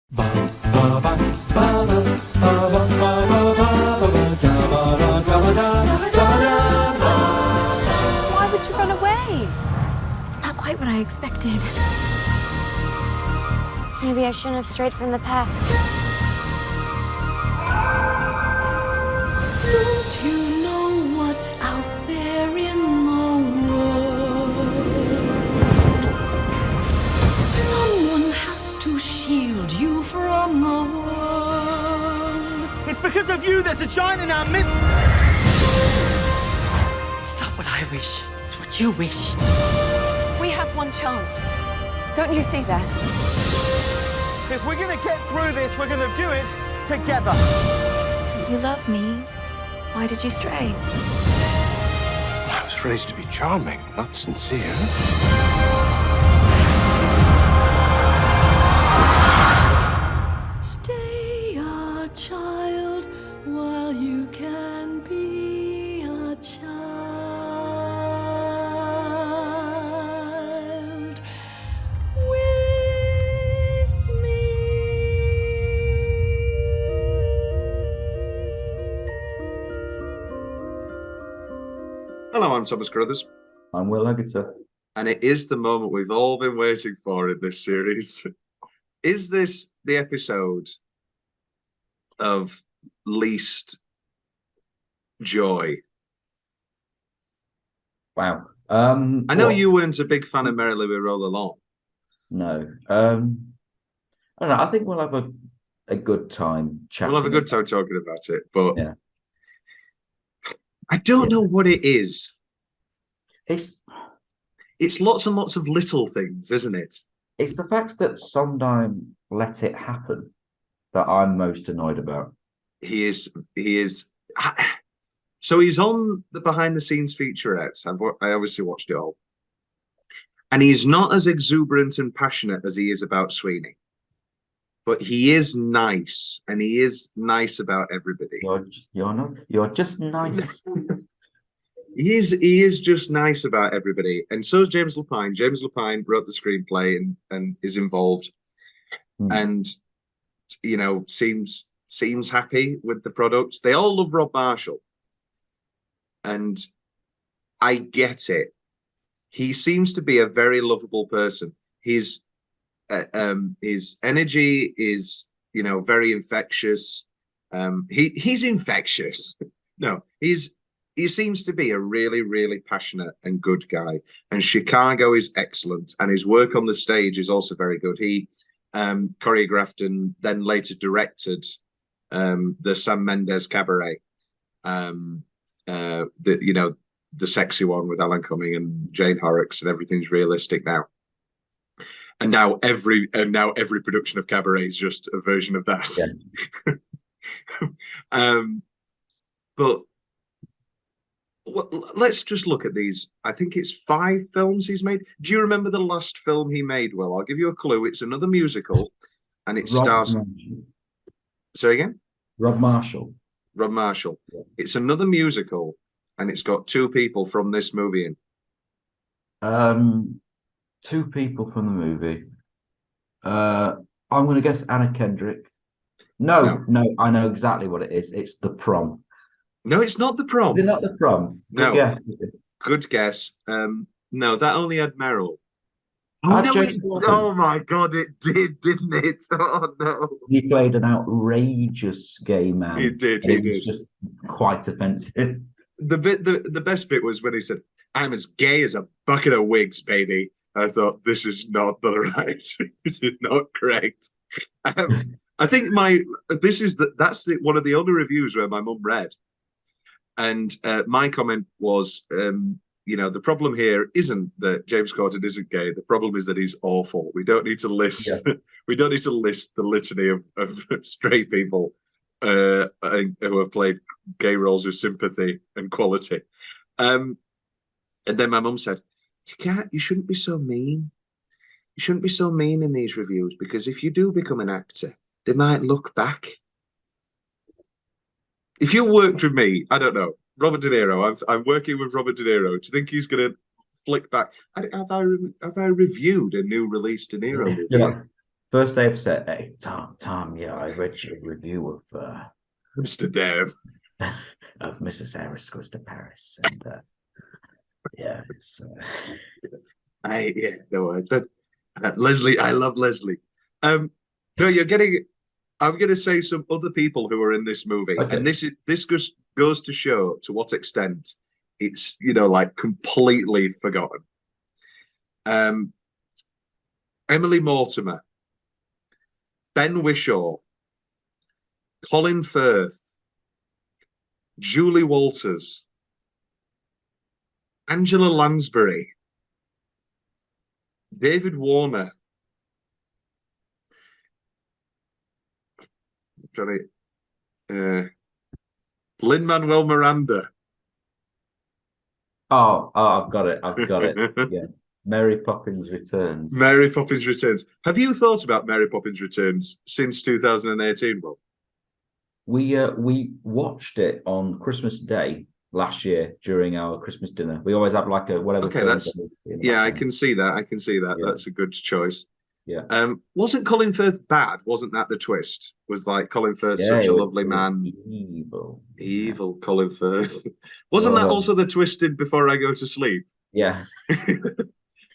Why would you run away? It's not quite what I expected. Maybe I shouldn't have strayed from the path. Don't you know what's out there in the world? Someone has to shield you from the world. It's because of you there's a giant in our midst. It's not what I wish, it's what you wish. We have one chance. Don't you see that? If we're gonna get through this, we're gonna do it together. If you love me, why did you stray? I was raised to be charming, not sincere. Stay a child while you can be a child with me. Hello, I'm Thomas Carruthers, I'm Will Leggetter. and it is the moment we've all been waiting for in this series. Is this the episode of least joy? Wow. I know you weren't a big fan of Merrily We Roll Along. No. I don't know. I think we'll have a good time chatting. We'll have a good time talking about it, but Yeah. I don't know what it is. It's It's lots and lots of little things, isn't it? it's the fact that Sondheim let it happen that I'm most annoyed about. He is. So he's on the behind the scenes featurettes. I obviously watched it all, and he's not as exuberant and passionate as he is about Sweeney, but he is nice, and he is nice about everybody. You're just nice. He is just nice about everybody, and so is James Lapine. James Lapine wrote the screenplay and is involved, and seems happy with the product. They all love Rob Marshall, and I get it. He seems to be a very lovable person. His energy is very infectious. He's infectious. No, he seems to be a really, really passionate and good guy. And Chicago is excellent. And his work on the stage is also very good. He choreographed and then later directed the Sam Mendes Cabaret. The sexy one with Alan Cumming and Jane Horrocks, and everything's realistic now. And now every production of Cabaret is just a version of that. Yeah. But let's just look at these. I think it's 5 films he's made. Do you remember the last film he made? Well, I'll give you a clue. It's another musical, and it stars. Sorry again? Rob Marshall. Rob Marshall. Yeah. It's another musical, and it's got 2 people from this movie in. 2 people from the movie. I'm going to guess Anna Kendrick. No, I know exactly what it is. It's The Prom. No, it's not The Prom. Is it not The Prom? No. Good guess. Good guess. No, that only had Meryl. Oh my God, it did, didn't it? Oh no. He played an outrageous gay man. He did. It was just quite offensive. The best bit was when he said, "I'm as gay as a bucket of wigs, baby." I thought, this is not the right. This is not correct. I think that's one of the only reviews where my mum read, and my comment was, the problem here isn't that James Corden isn't gay. The problem is that he's awful. We don't need to list. Yeah. We don't need to list the litany of straight people who have played gay roles with sympathy and quality. And then my mum said, You shouldn't be so mean. You shouldn't be so mean in these reviews, because if you do become an actor, they might look back. If you worked with me, I don't know, Robert De Niro. I'm working with Robert De Niro. Do you think he's going to flick back? Have I reviewed a new release De Niro movie? Yeah. First day of set. Hey, Tom, yeah, I read your review Mr. Dave. of Mrs. Harris Goes to Paris, and yeah, Leslie, I love Leslie. No, you're getting. I'm going to say some other people who are in this movie, Okay. and this goes to show to what extent it's like completely forgotten. Emily Mortimer, Ben Whishaw, Colin Firth, Julie Walters, Angela Lansbury, David Warner, Lin-Manuel Miranda. Oh, I've got it. Yeah, Mary Poppins Returns. Mary Poppins Returns. Have you thought about Mary Poppins Returns since 2018, Will? We watched it on Christmas Day last year during our Christmas dinner. We always have like a whatever. Okay, I can see that. Yeah. That's a good choice. Yeah. Wasn't Colin Firth bad? Wasn't that the twist? Was like Colin Firth such a lovely man? Evil Colin Firth. Wasn't that also the twist in Before I Go to Sleep? Yeah.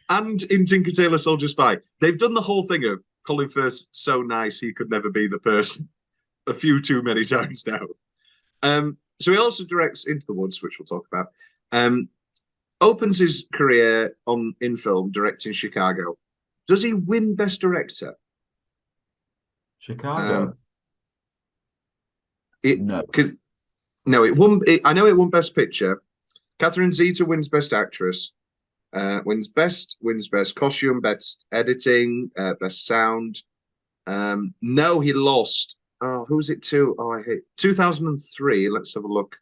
And in Tinker Tailor Soldier Spy, they've done the whole thing of Colin Firth so nice he could never be the person a few too many times now. So he also directs Into the Woods, which we'll talk about. Opens his career in film directing Chicago. Does he win Best Director? Chicago. No, it won. I know it won Best Picture. Catherine Zeta wins Best Actress. Wins Best Costume, Best Editing, Best Sound. No, he lost. Oh, who was it to? Oh, I hate 2003. Let's have a look.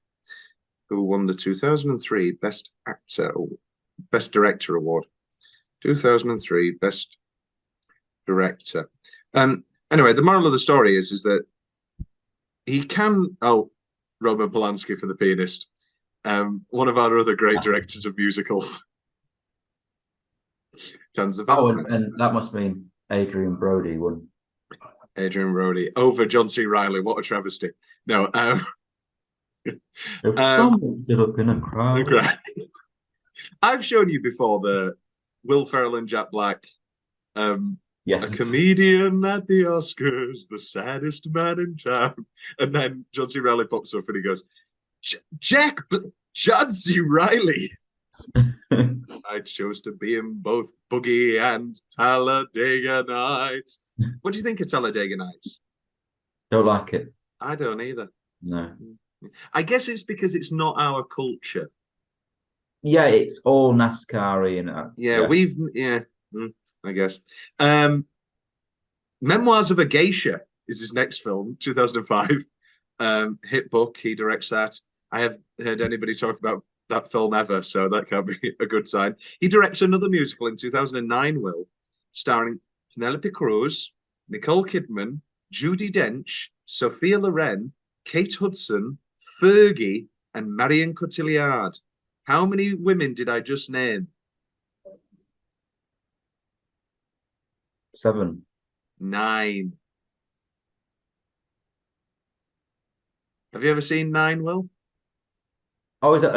Who won the 2003 Best Actor, Best Director award? 2003 Best Director. Anyway, the moral of the story is that he can. Oh, Roman Polanski for The Pianist. One of our other great directors of musicals. And that must mean Adrian Brody won. Adrian Brody over John C. Reilly. What a travesty! No, if someone stood up in a crowd. I've shown you before the Will Ferrell and Jack Black. Yes. A comedian at the Oscars, the saddest man in town, and then John C. Reilly pops up and he goes, John C. Reilly. I chose to be in both Boogie and Talladega Nights. What do you think of Talladega Nights? Don't like it. I don't either. No. I guess it's because it's not our culture. Yeah, it's all NASCAR and I guess. Memoirs of a Geisha is his next film, 2005. Hit book. He directs that. I have heard anybody talk about that film ever, so that can't be a good sign. He directs another musical in 2009, Will, starring Penelope Cruz, Nicole Kidman, Judi Dench, Sophia Loren, Kate Hudson, Fergie, and Marion Cotillard. How many women did I just name? 7. 9. Have you ever seen 9, Will? Oh, is it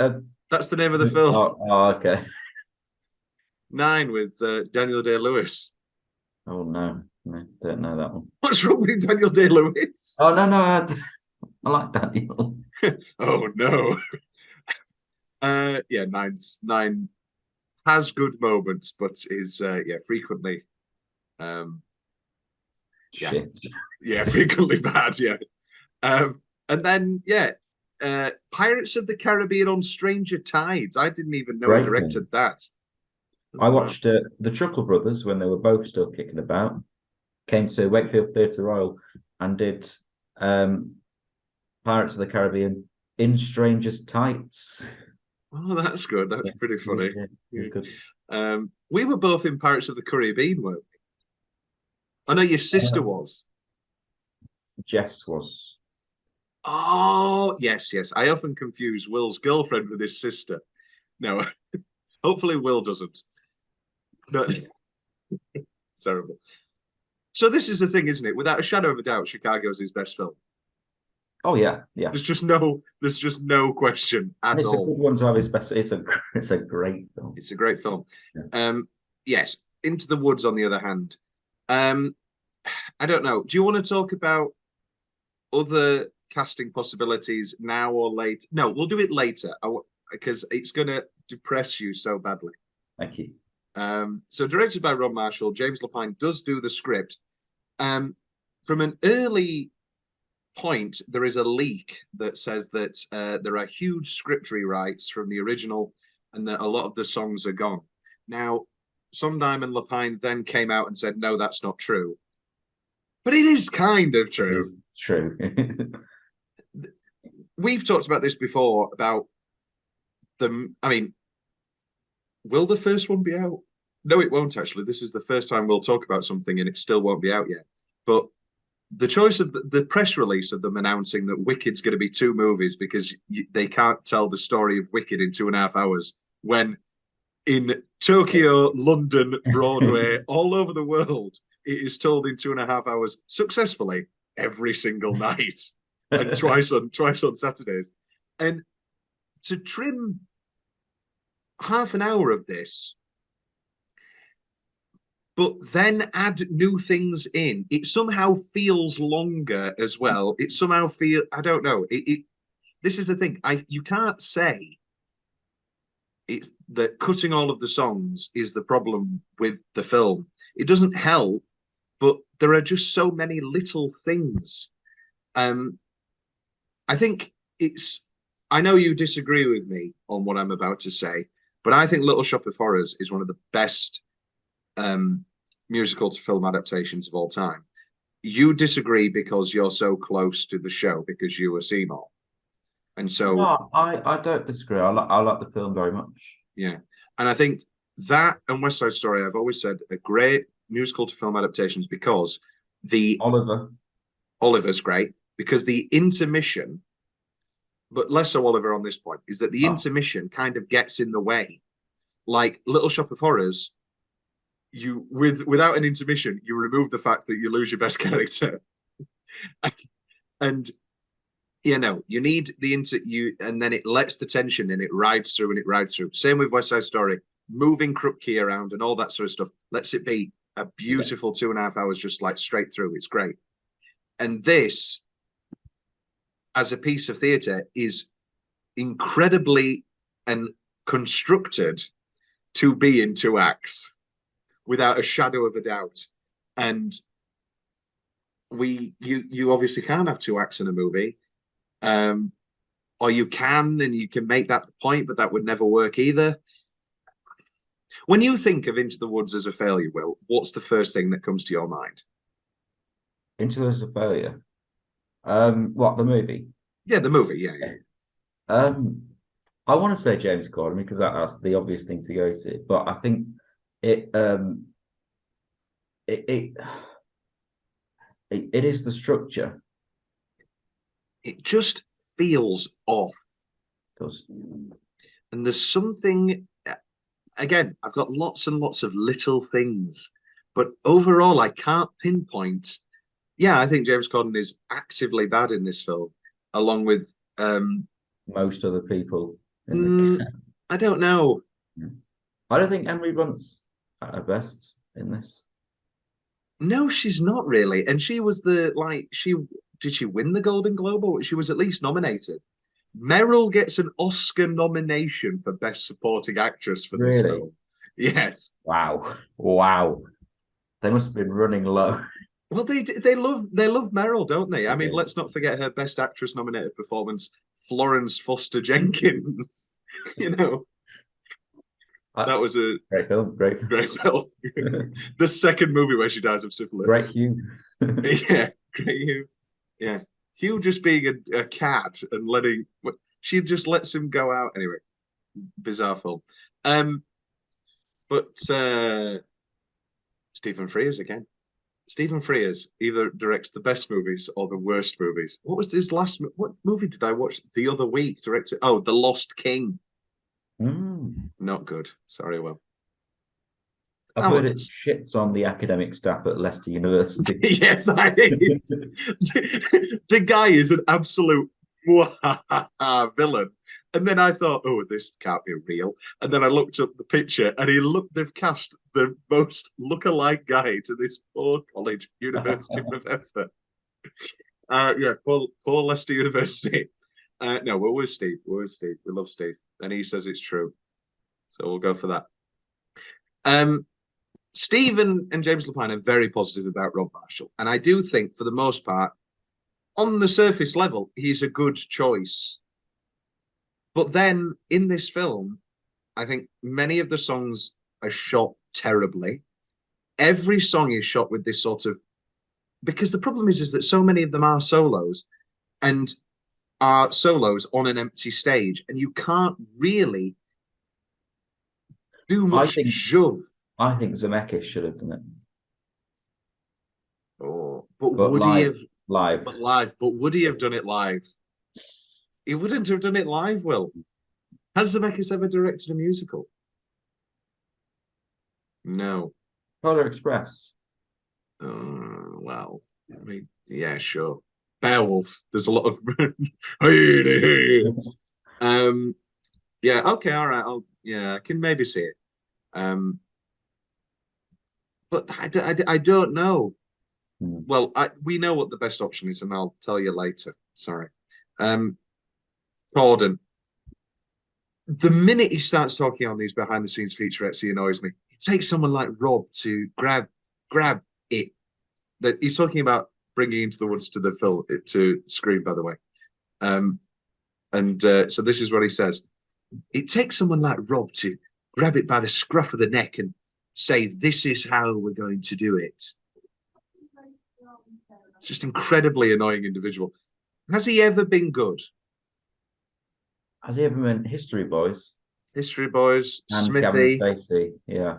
a? That's the name of the film. Oh, okay. 9 with Daniel Day-Lewis. Oh no, don't know that one. What's wrong with Daniel Day-Lewis? Oh no, I like Daniel. Oh no. Yeah, 9 has good moments, but is frequently shit. Yeah, frequently bad. Yeah, and then Pirates of the Caribbean on Stranger Tides. I didn't even know he directed that. I watched the Chuckle Brothers when they were both still kicking about. Came to Wakefield Theatre Royal and did Pirates of the Caribbean in Stranger's Tights. Oh, that's good. That's pretty funny. Yeah, good. We were both in Pirates of the Caribbean, weren't we? I know your sister was. Jess was. Oh, yes. I often confuse Will's girlfriend with his sister. No, hopefully Will doesn't. No, terrible. So this is the thing, isn't it? Without a shadow of a doubt, Chicago's his best film. Oh yeah, yeah. There's just no question at It's a all. good one to have his best. It's a great film. It's a great film. Yeah. Yes. Into the Woods, on the other hand, I don't know. Do you want to talk about other casting possibilities now or later? No, we'll do it later because it's going to depress you so badly. Thank you. So directed by Rob Marshall, James Lapine does do the script. From an early point, there is a leak that says that there are huge script rewrites from the original and that a lot of the songs are gone. Now, Sondheim and Lapine then came out and said, no, that's not true. But it is kind of true. It's true. We've talked about this before, about I mean, will the first one be out? No, it won't, actually. This is the first time we'll talk about something and it still won't be out yet. But the choice of the press release of them announcing that Wicked's going to be 2 movies because they can't tell the story of Wicked in 2.5 hours, when in Tokyo, London, Broadway, all over the world, it is told in 2.5 hours successfully every single night and twice on Saturdays. And to trim half an hour of this, but then add new things in, it somehow feels longer as well. It somehow I don't know. This is the thing. You can't say it's that cutting all of the songs is the problem with the film. It doesn't help, but there are just so many little things. I think I know you disagree with me on what I'm about to say, but I think Little Shop of Horrors is one of the best musical to film adaptations of all time. You disagree because you're so close to the show because you were Seymour. And so no, I don't disagree. I like the film very much. Yeah. And I think that and West Side Story, I've always said, are great musical to film adaptations because Oliver's great, because the intermission, but less so Oliver on this point, is that the intermission kind of gets in the way. Like Little Shop of Horrors, without an intermission, you remove the fact that you lose your best character. And you need the and then it lets the tension in, it rides through and it rides through. Same with West Side Story, moving Krupke around and all that sort of stuff lets it be a beautiful 2.5 hours, just like straight through. It's great. And this, as a piece of theatre, is incredibly and constructed to be in 2 acts without a shadow of a doubt. And you obviously can't have 2 acts in a movie. Or you can, and you can make that the point, but that would never work either. When you think of Into the Woods as a failure, Will, what's the first thing that comes to your mind? Into the Woods as a failure? What, the movie? Yeah, the movie, yeah. I want to say James Corden because that's the obvious thing to go to, but I think it is the structure. It just feels off. It does. And there's something, again, I've got lots and lots of little things, but overall, I can't pinpoint. Yeah, I think James Corden is actively bad in this film, along with most other people. I don't know. I don't think Emily Blunt's at her best in this. No, she's not really. And she was did she win the Golden Globe, or she was at least nominated? Meryl gets an Oscar nomination for Best Supporting Actress for this film. Yes. Wow. They must have been running low. Well, they love Meryl, don't they? I mean, let's not forget her Best Actress nominated performance, Florence Foster Jenkins. That was a great film. Great film. The second movie where she dies of syphilis. Great Hugh. Yeah, great Hugh. Yeah, Hugh just being a cat and she just lets him go out anyway. Bizarre film. But Stephen Frears again. Stephen Frears either directs the best movies or the worst movies. What was his last? What movie did I watch the other week? Directed? Oh, The Lost King. Not good. Sorry, Will. I've heard it shits on the academic staff at Leicester University. Yes, the guy is an absolute villain. And then I thought, oh, this can't be real. And then I looked up the picture, and they've cast the most look-alike guy to this poor college university professor. Poor Leicester University. No, we're with Steve. We love Steve, and he says it's true. So we'll go for that. Steve and James Lapine are very positive about Rob Marshall, and I do think, for the most part, on the surface level, he's a good choice. But then in this film, I think many of the songs are shot terribly. Every song is shot with this sort of, because the problem is that so many of them are solos, and are solos on an empty stage, and you can't really do much zhuv. I think Zemeckis should have done it. Oh, but would he have live? But would he have done it live? He wouldn't have done it live, Will. Has Zemeckis ever directed a musical? No. Polar Express. Well, I mean, yeah, sure. Beowulf. There's a lot of. Yeah. Okay. All right. I can maybe see it. But I don't know. Well, we know what the best option is, and I'll tell you later. Sorry. Corden. The minute he starts talking on these behind-the-scenes featurettes, he annoys me. It takes someone like Rob to grab it. That he's talking about bringing Into the Woods to the film, to screen, by the way. So this is what he says. It takes someone like Rob to grab it by the scruff of the neck and say, this is how we're going to do it. Just incredibly annoying individual. Has he ever been good? Has he ever been History Boys? History Boys, and Smithy. Gavin Spacey, yeah.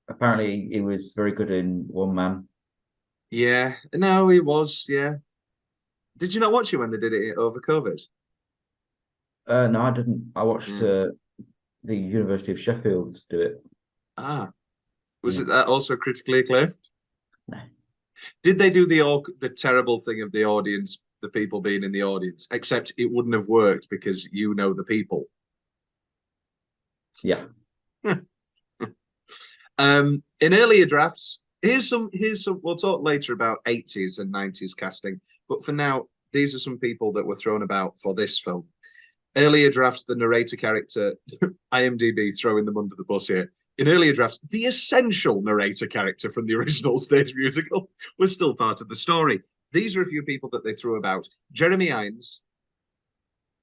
Apparently, he was very good in One Man. Yeah, no, he was. Yeah. Did you not watch it when they did it over COVID? No, I didn't. I watched the University of Sheffield do it. Was it that also critically acclaimed? No. Did they do the terrible thing of the audience, the people being in the audience? Except it wouldn't have worked because you know the people. Yeah. In earlier drafts, here's some. We'll talk later about 80s and 90s casting, but for now, these are some people that were thrown about for this film. Earlier drafts, the narrator character, IMDb throwing them under the bus here. In earlier drafts, the essential narrator character from the original stage musical was still part of the story. These are a few people that they threw about. Jeremy Irons.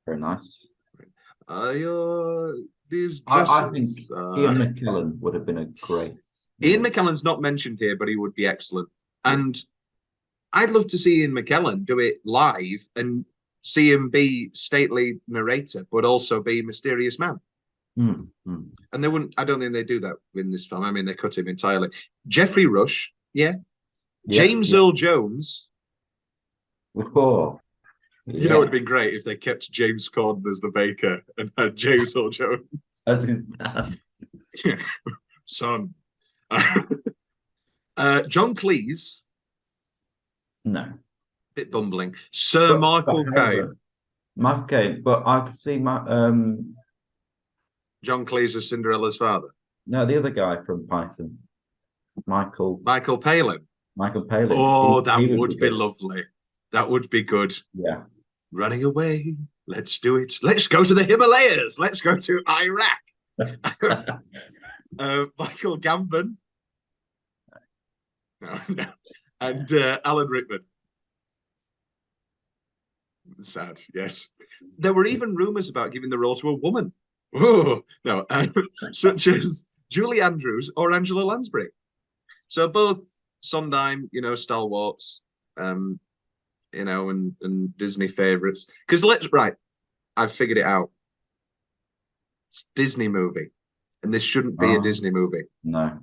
Very nice. These I think Ian McKellen would have been a great. Ian McKellen's not mentioned here, but he would be excellent. And I'd love to see Ian McKellen do it live and see him be stately narrator, but also be mysterious man. And they wouldn't. I don't think they do that in this film. I mean, they cut him entirely. Jeffrey Rush, James Earl Jones. Oh. You know, it would have been great if they kept James Corden as the baker and had James Earl Jones as his dad. Son. John Cleese. No. Bit bumbling. Sir Michael Caine. Michael Caine, but I could see John Cleese as Cinderella's father. No, the other guy from Python. Michael Palin. Michael Palin. Oh, that would be lovely. That would be good. Yeah. Running away. Let's do it. Let's go to the Himalayas. Let's go to Iraq. Michael Gambon. No. And Alan Rickman. Sad, yes. There were even rumors about giving the role to a woman. Oh, no. Such as Julie Andrews or Angela Lansbury. So both Sondheim, stalwarts, and Disney favorites. Because I've figured it out. It's a Disney movie. And this shouldn't be a Disney movie. No.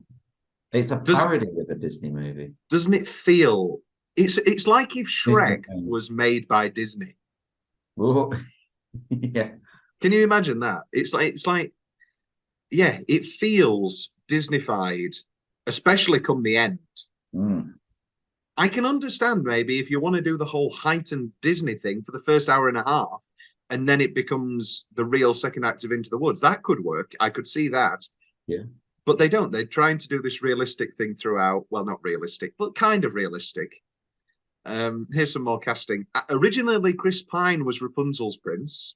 It's a parody of a Disney movie. Doesn't it feel... It's like if Shrek was made by Disney. Oh, yeah. Can you imagine that? It's like yeah, it feels Disneyfied, especially come the end. I can understand maybe if you want to do the whole heightened Disney thing for the first hour and a half, and then it becomes the real second act of Into the Woods. That could work. I could see that. Yeah. But they don't. They're trying to do this realistic thing throughout. Well, not realistic, but kind of realistic. Here's some more casting. Originally, Chris Pine was Rapunzel's prince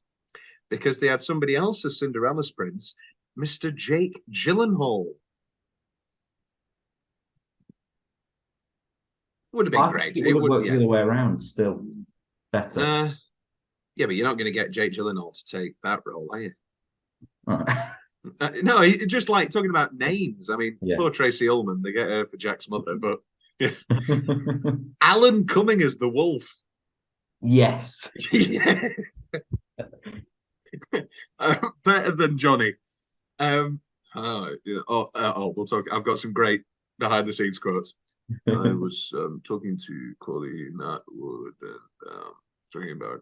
because they had somebody else as Cinderella's prince, Mr. Jake Gyllenhaal. Would have been great. It would work the other way around. Still better. Yeah, but you're not going to get Jake Gyllenhaal to take that role, are you? Right. No, just like talking about names. I mean, poor Tracy Ullman, they get her for Jack's mother, but yeah. Alan Cumming as the wolf. Yes. Yeah. Better than Johnny. We'll talk. I've got some great behind the scenes quotes. I was talking to Colleen Atwood and talking about,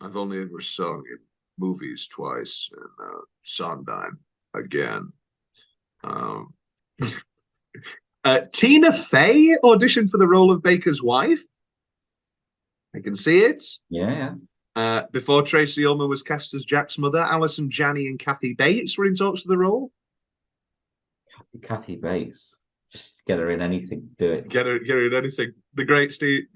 I've only ever sung in movies twice and Sondheim again. Tina Fey auditioned for the role of Baker's wife. I can see it. Yeah. Before Tracy Ullman was cast as Jack's mother, Alison Janney and Kathy Bates were in talks for the role. Kathy Bates. Just get her in anything. Do it. Get her in anything. The great Steve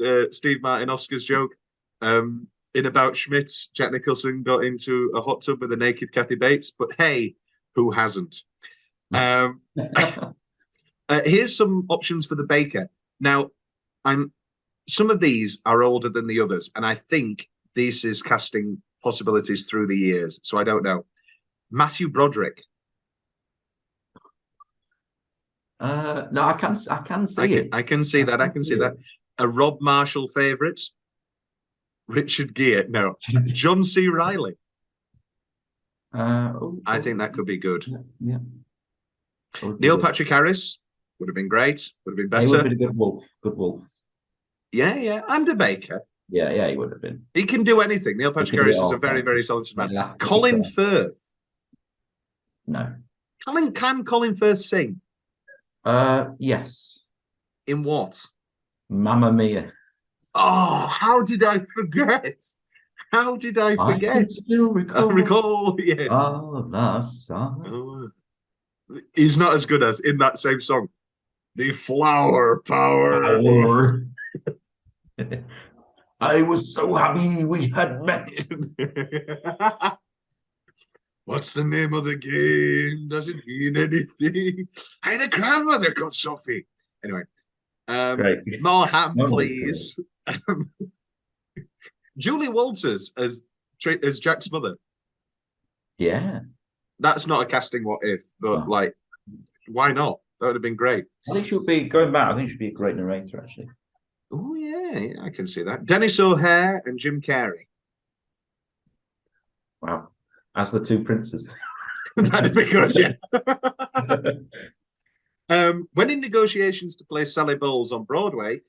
Martin Oscars joke. In About Schmidt, Jack Nicholson got into a hot tub with a naked Kathy Bates, but hey, who hasn't? Here's some options for the Baker. Now, some of these are older than the others, and I think this is casting possibilities through the years, so I don't know. Matthew Broderick. No, I can see it. I can see that. I can see that. A Rob Marshall favorite. Richard Gere. No. John C. Reilly. I think that could be good. Yeah. Neil Patrick Harris would have been great. Would have been better. He would have been a good wolf. Good wolf. Yeah. And a Baker. Yeah, he would have been. He can do anything. Neil Patrick Harris is a very, very solid man. Colin Firth. No. Can Colin Firth sing? Yes. In what? Mamma Mia. Oh, how did I forget? How did I forget? I can still recall. Recall, yes. Oh, the song. He's not as good as in that same song. The flower power. I was so happy we had met. What's the name of the game? Does it mean anything? I had a grandmother called Sophie. Anyway, more ham, please. Julie Walters as Jack's mother. Yeah. That's not a casting what if, but like, why not? That would have been great. I think she'll be going back. I think she'd be a great narrator, actually. Oh yeah, I can see that. Dennis O'Hare and Jim Carrey. Wow. As the two princes. That'd be good, yeah. When in negotiations to play Sally Bowles on Broadway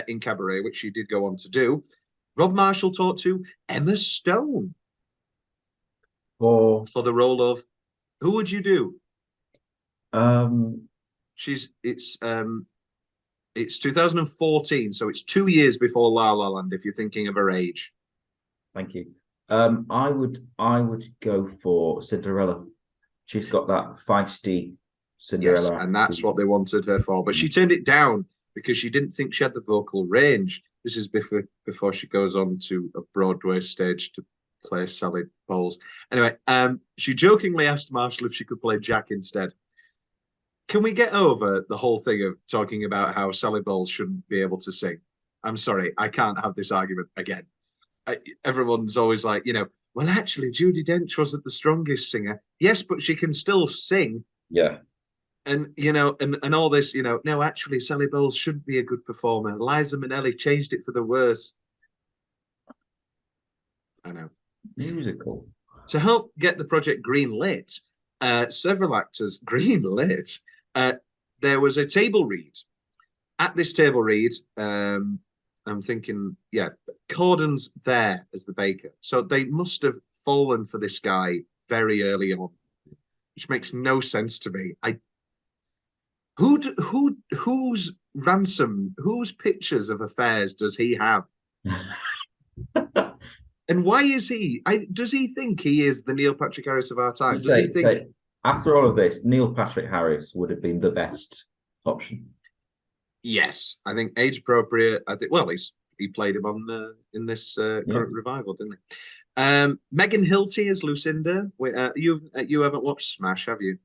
in Cabaret, which she did go on to do, Rob Marshall talked to Emma Stone for the role of who would you do? It's 2014, so it's 2 years before La La Land. If you're thinking of her age, thank you. I would go for Cinderella. She's got that feisty Cinderella, yes, and that's what they wanted her for. But she turned it down because she didn't think she had the vocal range. This is before she goes on to a Broadway stage to play Sally Bowles. Anyway, she jokingly asked Marshall if she could play Jack instead. Can we get over the whole thing of talking about how Sally Bowles shouldn't be able to sing? I'm sorry, I can't have this argument again. Everyone's always like, well, actually, Judi Dench wasn't the strongest singer. Yes, but she can still sing. Yeah. And, and all this, no, actually, Sally Bowles shouldn't be a good performer. Liza Minnelli changed it for the worse. I know. Musical. To help get the project green-lit, several actors green-lit, there was a table read. At this table read, I'm thinking, Corden's there as the baker. So they must have fallen for this guy very early on. which makes no sense to me. Whose ransom, whose pictures of affairs does he have? And why is he? Does he think he is the Neil Patrick Harris of our time? Does he think? After all of this, Neil Patrick Harris would have been the best option. Yes, I think age appropriate. I think. Well, he played him on in this current revival, didn't he? Megan Hilty as Lucinda. You haven't watched Smash, have you?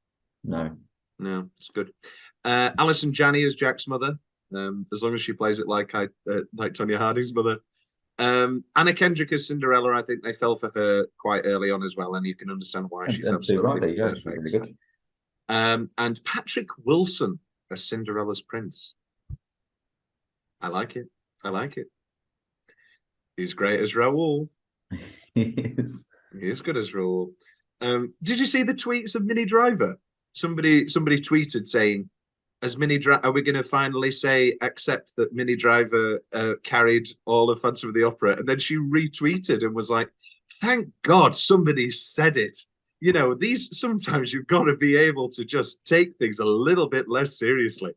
No, it's good. Alison Janney as Jack's mother. As long as she plays it like Tonya Harding's mother. Anna Kendrick as Cinderella. I think they fell for her quite early on as well, and you can understand why. She's absolutely perfect. Really good. And Patrick Wilson as Cinderella's prince. I like it. He's great as Raoul. He is good as Raoul. Did you see the tweets of Minnie Driver? Somebody tweeted saying, "As Minnie Driver, are we going to finally accept that Minnie Driver carried all of Phantom of the Opera?" And then she retweeted and was like, "Thank God somebody said it." You know, sometimes you've got to be able to just take things a little bit less seriously.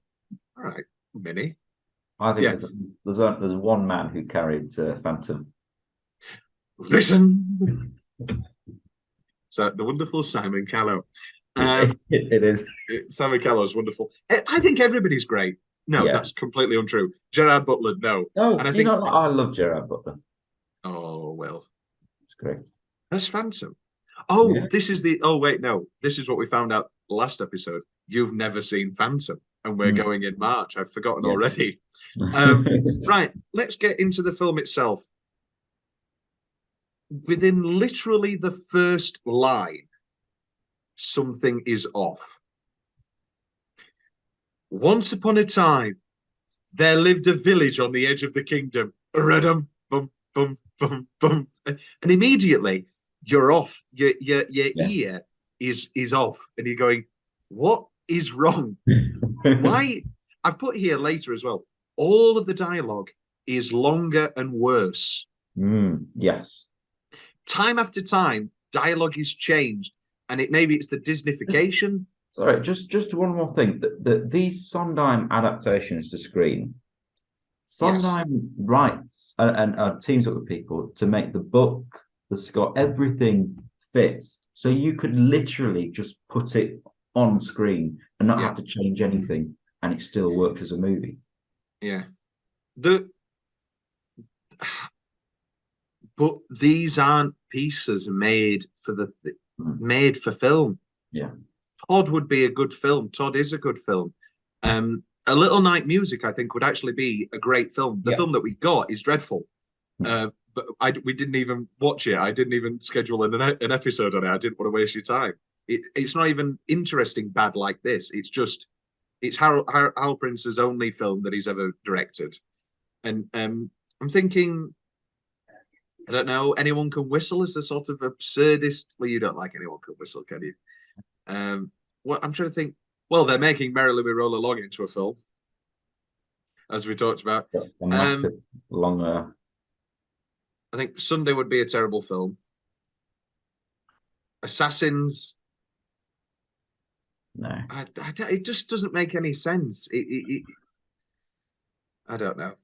All right, Minnie. I think there's one man who carried Phantom. Listen. So the wonderful Simon Callow. It is. Simon Callow is wonderful. I think everybody's great. No, that's completely untrue. Gerard Butler, no. No, and I love Gerard Butler. Oh, well. It's great. That's Phantom. Oh, this is this is what we found out last episode. You've never seen Phantom, and we're going in March. I've forgotten already. Right, let's get into the film itself. Within literally the first line, something is off. Once upon a time, there lived a village on the edge of the kingdom. Bum, bum, bum, bum. And immediately you're off. Your ear is off, and you're going, what is wrong? Why? I've put here later as well. All of the dialogue is longer and worse. Yes. Time after time, dialogue is changed, and maybe it's the Disneyfication. Sorry, just one more thing. These Sondheim adaptations to screen, Sondheim writes and teams up with people to make the book that's got everything fits. So you could literally just put it on screen and not have to change anything, and it still works as a movie. Yeah. But these aren't pieces made for film. Yeah. Todd would be a good film. Todd is a good film. A Little Night Music, I think, would actually be a great film. The film that we got is dreadful. But we didn't even watch it. I didn't even schedule an episode on it. I didn't want to waste your time. It's not even interesting bad like this. It's Hal Prince's only film that he's ever directed. And I'm thinking, I don't know, Anyone Can Whistle is the sort of absurdist. Well, you don't like Anyone Can Whistle, can you? What I'm trying to think. Well, they're making Merrily We Roll Along into a film, as we talked about. A massive, long. I think Sunday would be a terrible film. Assassins. No, it just doesn't make any sense. I don't know.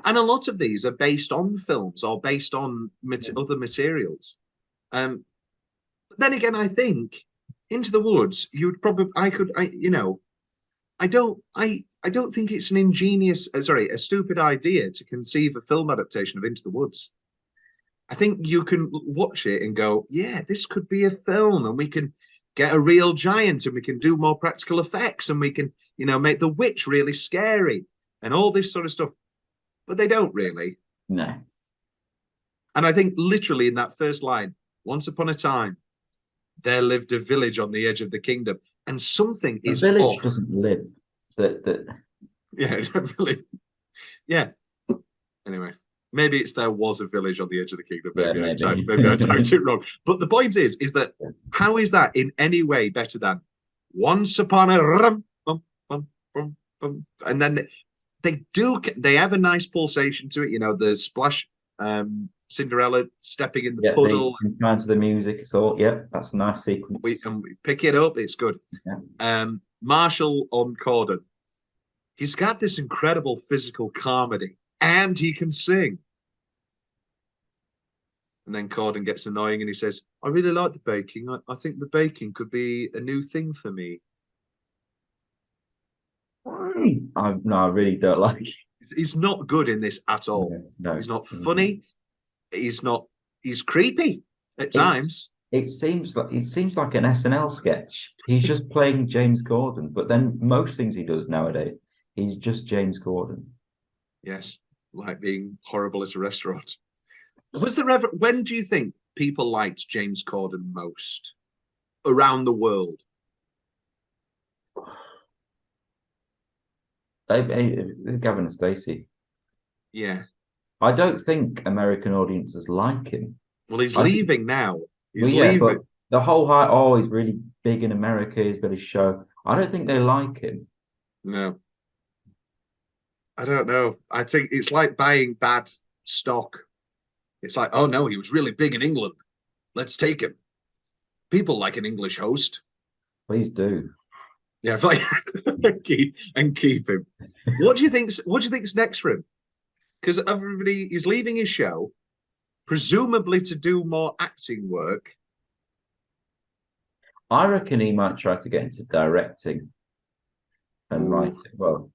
And a lot of these are based on films or based on other materials. Then again, I think Into the Woods, I don't think it's a stupid idea to conceive a film adaptation of Into the Woods. I think you can watch it and go, yeah, this could be a film, and we can get a real giant, and we can do more practical effects, and we can, make the witch really scary and all this sort of stuff. But they don't really. No. And I think literally in that first line, once upon a time, there lived a village on the edge of the kingdom, and something is off. The village doesn't live. Yeah, really. Yeah. Anyway, maybe there was a village on the edge of the kingdom. Maybe I typed it wrong. But the point is that how is that in any way better than once upon a and then they have a nice pulsation to it, the splash Cinderella stepping in the Yeah, puddle. in time to the music. It's all, yeah, that's a nice sequence. We pick it up. It's good. Yeah. Marshall on Corden. He's got this incredible physical comedy, and he can sing. And then Corden gets annoying, and he says, "I really like the baking. I think the baking could be a new thing for me." I really don't like it. He's not good in this at all. No, he's not funny. He's not. He's creepy at times. It seems like an SNL sketch. He's just playing James Corden, but then most things he does nowadays, he's just James Corden. Yes, like being horrible at a restaurant. Was there ever? When do you think people liked James Corden most around the world? Gavin and Stacey. Yeah. I don't think American audiences like him. Well, he's leaving now. He's leaving. But the whole hype, oh, he's really big in America, he's got his show. I don't think they like him. No. I don't know. I think it's like buying bad stock. It's like, oh no, he was really big in England. Let's take him. People like an English host. Please do. Yeah, keep him. What do you think's next for him? Because everybody is leaving his show, presumably to do more acting work. I reckon he might try to get into directing and writing. Well,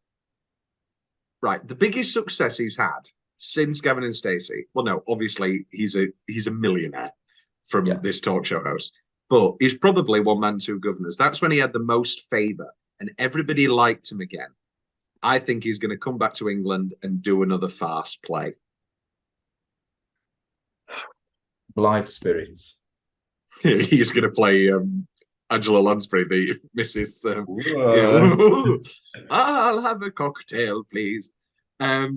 right. The biggest success he's had since Gavin and Stacey. Well, no, obviously he's a millionaire from this talk show host. But he's probably One Man, Two Governors. That's when he had the most favour, and everybody liked him again. I think he's going to come back to England and do another farce play. Blithe Spirits. He's going to play Angela Lansbury, the Mrs. I'll have a cocktail, please. I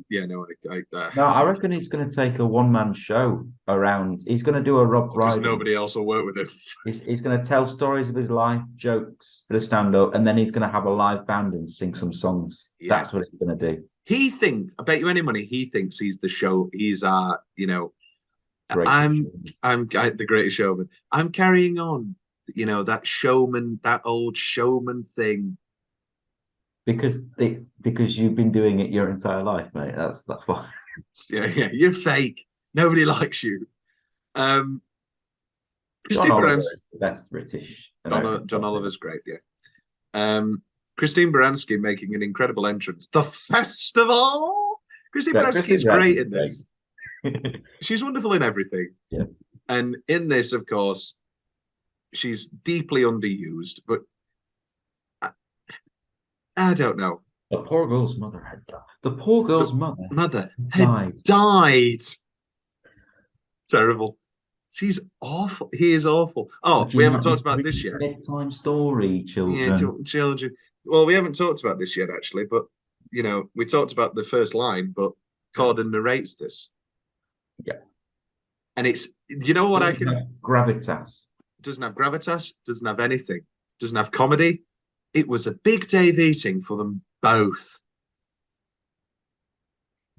reckon he's going to take a one-man show around. He's going to do a Rob Brydon. Because nobody else will work with him. He's going to tell stories of his life, jokes, bit of stand-up, and then he's going to have a live band and sing some songs. Yeah. That's what he's going to do. He thinks, I bet you any money, he thinks he's the show. He's I'm the greatest showman. I'm carrying on, that old showman thing. Because you've been doing it your entire life, mate. That's why. Yeah, you're fake. Nobody likes you. Christine Baranski, the best British. John Oliver's great, yeah. Christine Baranski making an incredible entrance. The festival. Christine Baranski is great in this. She's wonderful in everything. Yeah. And in this, of course, she's deeply underused, but I don't know. The poor girl's mother had died. The poor girl's mother had died. Terrible. She's awful. He is awful. Oh, we haven't talked about this yet. Bedtime story, children. Yeah, children. Well, we haven't talked about this yet, actually. But we talked about the first line. But Corden narrates this. Yeah. And it's what I can. Gravitas. Doesn't have gravitas. Doesn't have anything. Doesn't have comedy. It was a big day of eating for them both.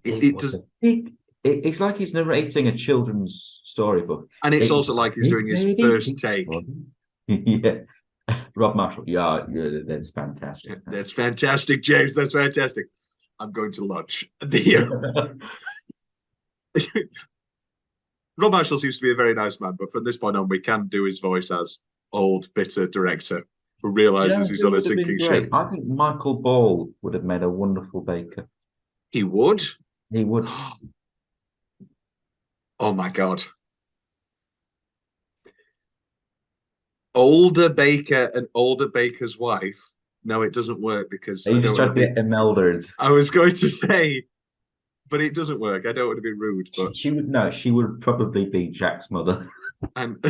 It's like he's narrating a children's storybook. And it's also like he's doing his first take. Yeah. Rob Marshall. Yeah, that's fantastic. That's fantastic, James. That's fantastic. I'm going to lunch. Rob Marshall seems to be a very nice man, but from this point on, we can do his voice as old, bitter director who realizes he's on a sinking ship. I think Michael Ball would have made a wonderful baker. He would? He would. Oh my God. Older baker and older baker's wife. No, it doesn't work because you just tried to get Imelda. I was going to say, but it doesn't work. I don't want to be rude, but she would probably be Jack's mother. And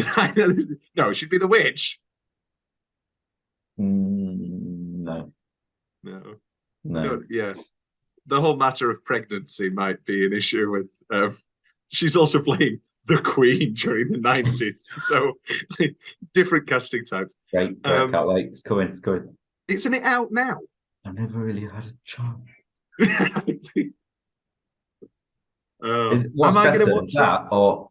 no, she'd be the witch. No. Yeah, the whole matter of pregnancy might be an issue with. She's also playing the Queen during the 90s, so different casting types. Great, it's coming. Isn't it out now? I never really had a chance. Am I going to watch that or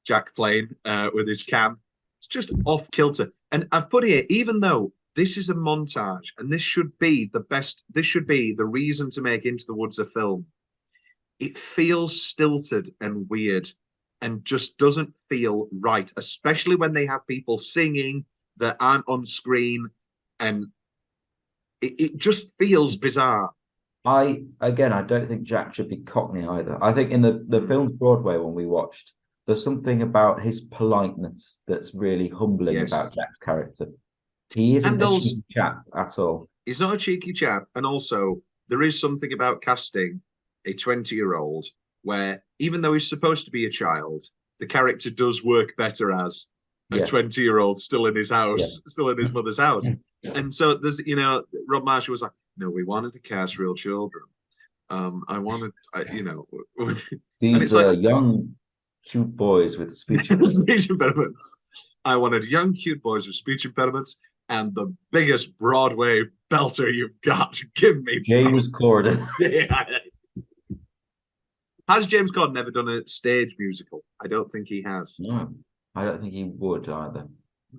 Jack playing with his cam. It's just off kilter. And I've put here, even though this is a montage and this should be the reason to make Into the Woods a film, it feels stilted and weird and just doesn't feel right, especially when they have people singing that aren't on screen, and it just feels bizarre. I don't think Jack should be Cockney either. I think in the film's Broadway one we watched, there's something about his politeness that's really humbling about Jack's character. He isn't a cheeky chap at all. He's not a cheeky chap, and also there is something about casting a 20-year-old where, even though he's supposed to be a child, the character does work better as a 20-year-old still in his house, still in his mother's house. And so there's, Rob Marshall was like, no, we wanted to cast real children. These are young, cute boys with speech impediments. I wanted young, cute boys with speech impediments and the biggest Broadway belter you've got. Give me James Corden. Has James Corden ever done a stage musical? I don't think he has. No, I don't think he would either.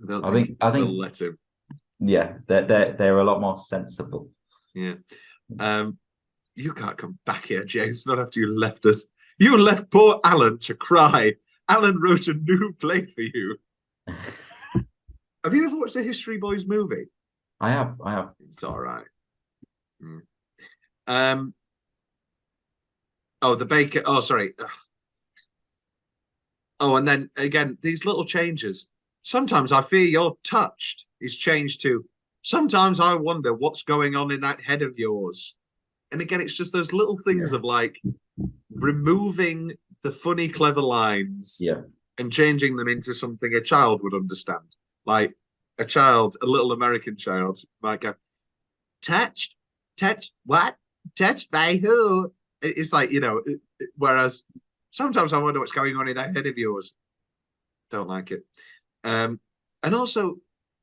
I think we'll let him. Yeah, they're a lot more sensible. Yeah. You can't come back here, James, not after you left us. You left poor Alan to cry. Alan wrote a new play for you. Have you ever watched the History Boys movie? I have. It's all right. The baker. Oh, sorry. Oh, and then again, these little changes. Sometimes I fear you're touched. Is changed to, sometimes I wonder what's going on in that head of yours. And again, it's just those little things of like removing the funny, clever lines and changing them into something a child would understand. Like a little American child might go, touched, what? Touched by who? It's like, whereas sometimes I wonder what's going on in that head of yours. Don't like it. And also,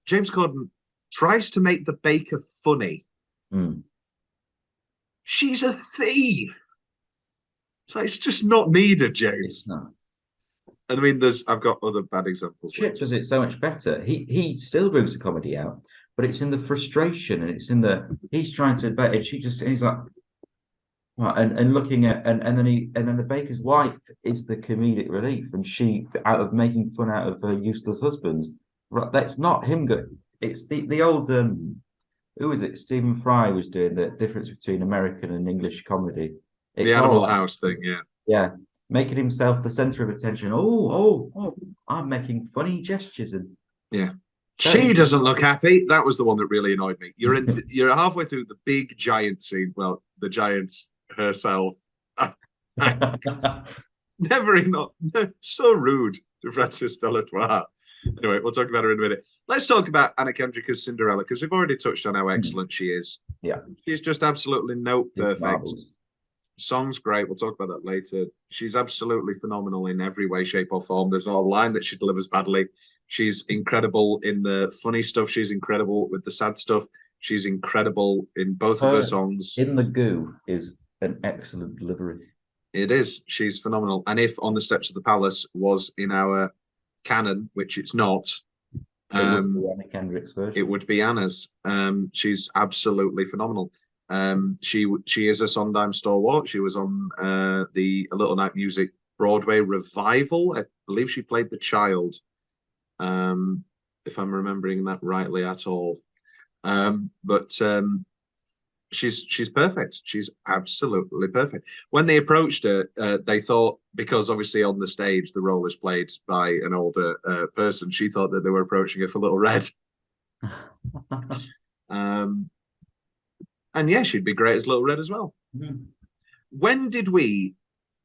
James Corden tries to make the baker funny. She's a thief. So it's just not needed, James. It's not. I mean, I've got other bad examples. Chip does it so much better. He still brings the comedy out, but it's in the frustration and it's in he's trying to bet it. He's like, and looking at and then the baker's wife is the comedic relief, and she, out of making fun out of her useless husband. Right, that's not him good. It's the old who was it? Stephen Fry was doing the difference between American and English comedy. It's the Animal House thing, yeah, making himself the center of attention. Oh, I'm making funny gestures and she doesn't look happy. That was the one that really annoyed me. You're halfway through the big giant scene. Well, the giant herself. Never enough. So rude to Frances Delatour. Anyway, we'll talk about her in a minute. Let's talk about Anna Kendrick as Cinderella, because we've already touched on how excellent she is. Yeah. She's just absolutely perfect. Song's great. We'll talk about that later. She's absolutely phenomenal in every way, shape, or form. There's not a line that she delivers badly. She's incredible in the funny stuff. She's incredible with the sad stuff. She's incredible in both of her songs. In the Goo is an excellent delivery. It is. She's phenomenal. And if On the Steps of the Palace was in our canon, which it's not, it would be Anna Kendrick's version. It would be Anna's. She's absolutely phenomenal. She is a Sondheim stalwart. She was on the A Little Night Music Broadway revival. I believe she played the child, if I'm remembering that rightly at all. But she's perfect. She's absolutely perfect. When they approached her, they thought, because obviously on the stage the role is played by an older person, she thought that they were approaching her for Little Red. And yeah, she'd be great as Little Red as well. When did we,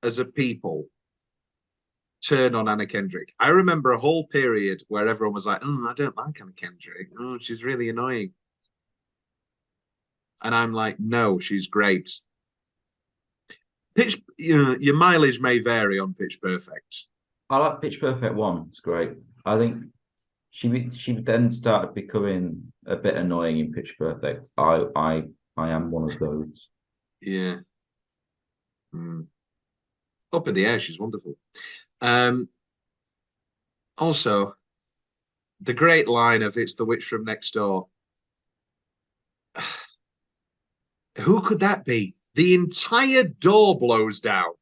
as a people, turn on Anna Kendrick? I remember a whole period where everyone was like, "Oh, I don't like Anna Kendrick. Oh, she's really annoying." And I'm like, "No, she's great." Your mileage may vary on Pitch Perfect. I like Pitch Perfect 1. It's great. I think she then started becoming a bit annoying in Pitch Perfect. I am one of those. Yeah. Up in the Air, she's wonderful. Also, the great line of "It's the witch from next door." Who could that be? The entire door blows down.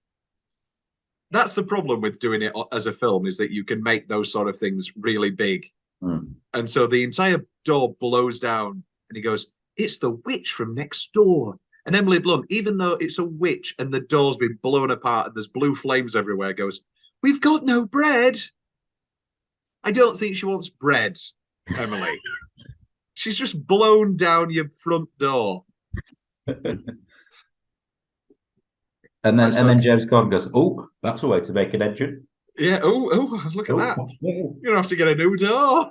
That's the problem with doing it as a film, is that you can make those sort of things really big. And so the entire door blows down, and he goes, "It's the witch from next door." And Emily Blunt, even though it's a witch and the door's been blown apart and there's blue flames everywhere, goes, "We've got no bread." I don't think she wants bread, Emily. She's just blown down your front door. And then James Corden goes, "Oh, that's a way to make an engine." Yeah. Oh, look at that. You're gonna have to get a new door.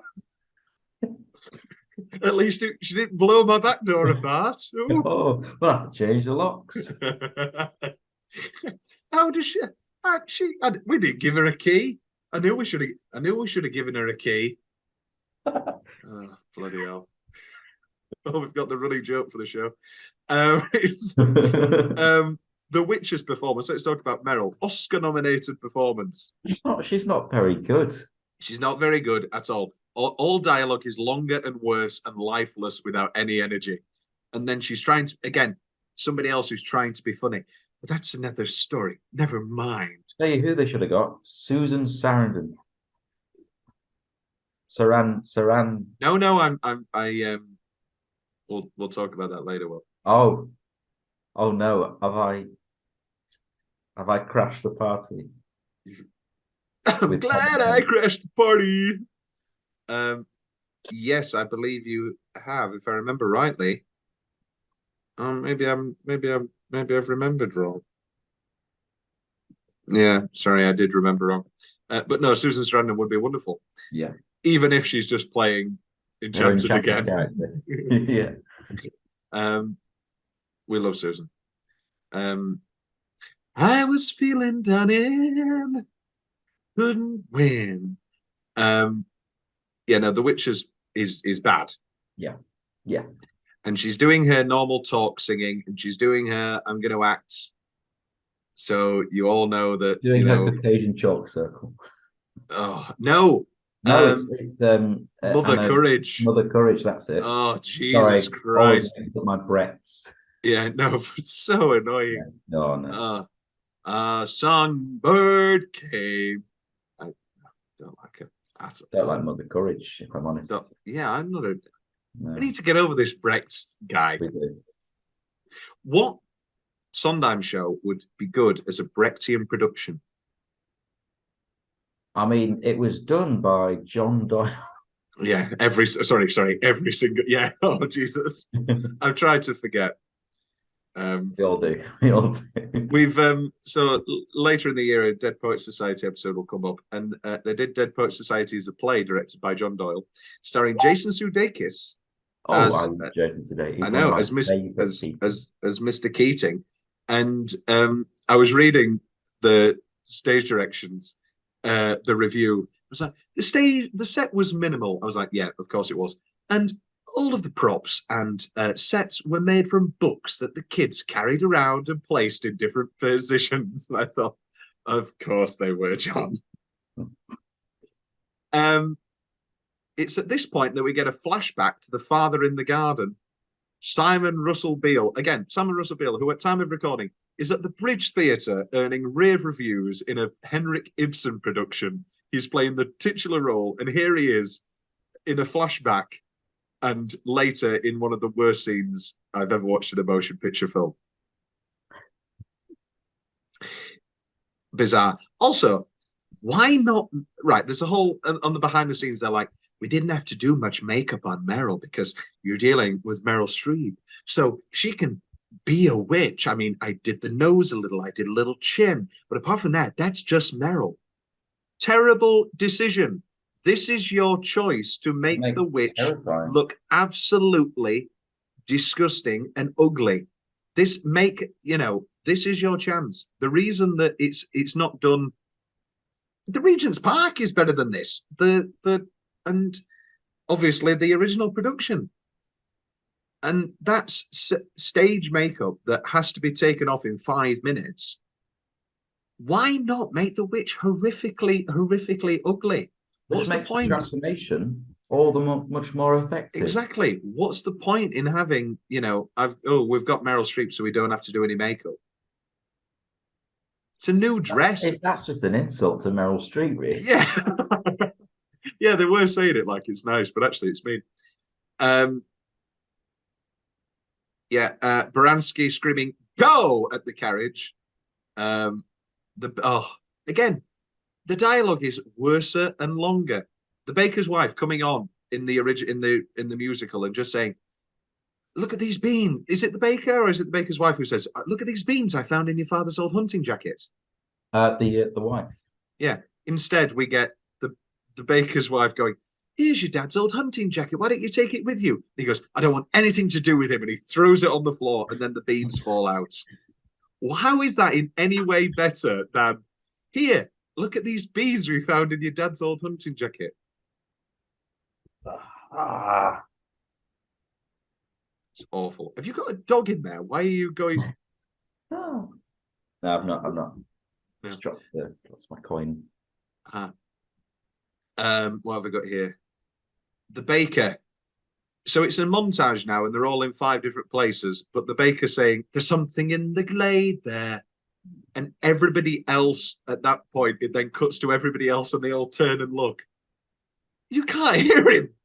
At least she didn't blow my back door apart. Oh, we'll have to change the locks. How does she? We didn't give her a key. I knew we should have given her a key. Oh, bloody hell! Oh, we've got the running joke for the show. The Witch's performance. Let's talk about Meryl. Oscar-nominated performance. She's not very good. She's not very good at all. All dialogue is longer and worse and lifeless without any energy. And then she's trying to, again, somebody else who's trying to be funny. But that's another story. Never mind. Tell you who they should have got: Susan Sarandon. Saran. No. We'll talk about that later. Will. Oh no. Have I crashed the party? I'm glad I crashed the party. Yes, I believe you have, if I remember rightly. Maybe I've remembered wrong. Yeah, sorry, I did remember wrong. But no, Susan Sarandon would be wonderful. Yeah. Even if she's just playing Enchanted again. Yeah. We love Susan. I was feeling done in, couldn't win. Yeah, no, The Witch is bad. Yeah. And she's doing her normal talk singing, and she's doing her "I'm going to act." So you all know that Doing her Caucasian chalk circle. Oh no! It's Mother Courage. Mother Courage. That's it. Oh Jesus Christ! My breaths. Yeah, no, it's so annoying. Yeah. No. Songbird came. I don't like it. Don't like Mother Courage, if I'm honest. I'm not a. No. I need to get over this Brecht guy. We do. What Sondheim show would be good as a Brechtian production? I mean, it was done by John Doyle. Yeah, every single. Yeah. Oh Jesus, I've tried to forget. We all do. We've so later in the year, a Dead Poets Society episode will come up, and they did Dead Poets Society as a play directed by John Doyle, starring Jason Sudeikis. I love Jason Sudeikis. I know, as Mr. Keating, and I was reading the stage directions, the review. I was like, the set was minimal. I was like, yeah, of course it was, and all of the props and sets were made from books that the kids carried around and placed in different positions. And I thought, of course they were, John. It's at this point that we get a flashback to the father in the garden, Simon Russell Beale. Again, Simon Russell Beale, who at time of recording is at the Bridge Theatre earning rave reviews in a Henrik Ibsen production. He's playing the titular role, and here he is in a flashback and later in one of the worst scenes I've ever watched in a motion picture film. Bizarre. Also, why not? Right, there's a whole, on the behind the scenes, they're like, we didn't have to do much makeup on Meryl because you're dealing with Meryl Streep. So she can be a witch. I mean, I did the nose a little, I did a little chin. But apart from that, that's just Meryl. Terrible decision. This is your choice to make the witch look absolutely disgusting and ugly. This is your chance. The reason that it's not done. The Regent's Park is better than this. And obviously the original production. And that's stage makeup that has to be taken off in 5 minutes. Why not make the witch horrifically ugly? What's the makes the point? transformation all the much more effective. Exactly. What's the point in having, we've got Meryl Streep, so we don't have to do any makeup. It's a new dress. That's just an insult to Meryl Streep, really. Yeah. Yeah, they were saying it like it's nice, but actually it's mean. Baranski screaming "Go!" at the carriage. Again, the dialogue is worse and longer. The baker's wife coming on in the musical and just saying, "Look at these beans." Is it the baker or is it the baker's wife who says, "Look at these beans I found in your father's old hunting jacket"? The wife. Yeah. Instead, we get the baker's wife going, "Here's your dad's old hunting jacket. Why don't you take it with you?" And he goes, "I don't want anything to do with him." And he throws it on the floor, and then the beans fall out. Well, how is that in any way better than, "Here, look at these beans we found in your dad's old hunting jacket"? It's awful. Have you got a dog in there? Why are you going? No, I'm not. Yeah. Just dropped that's my coin. What have I got here? The baker. So it's a montage now, and they're all in 5 different places. But the baker's saying, "There's something in the glade there," and everybody else at that point, it then cuts to everybody else, and they all turn and look. You can't hear him.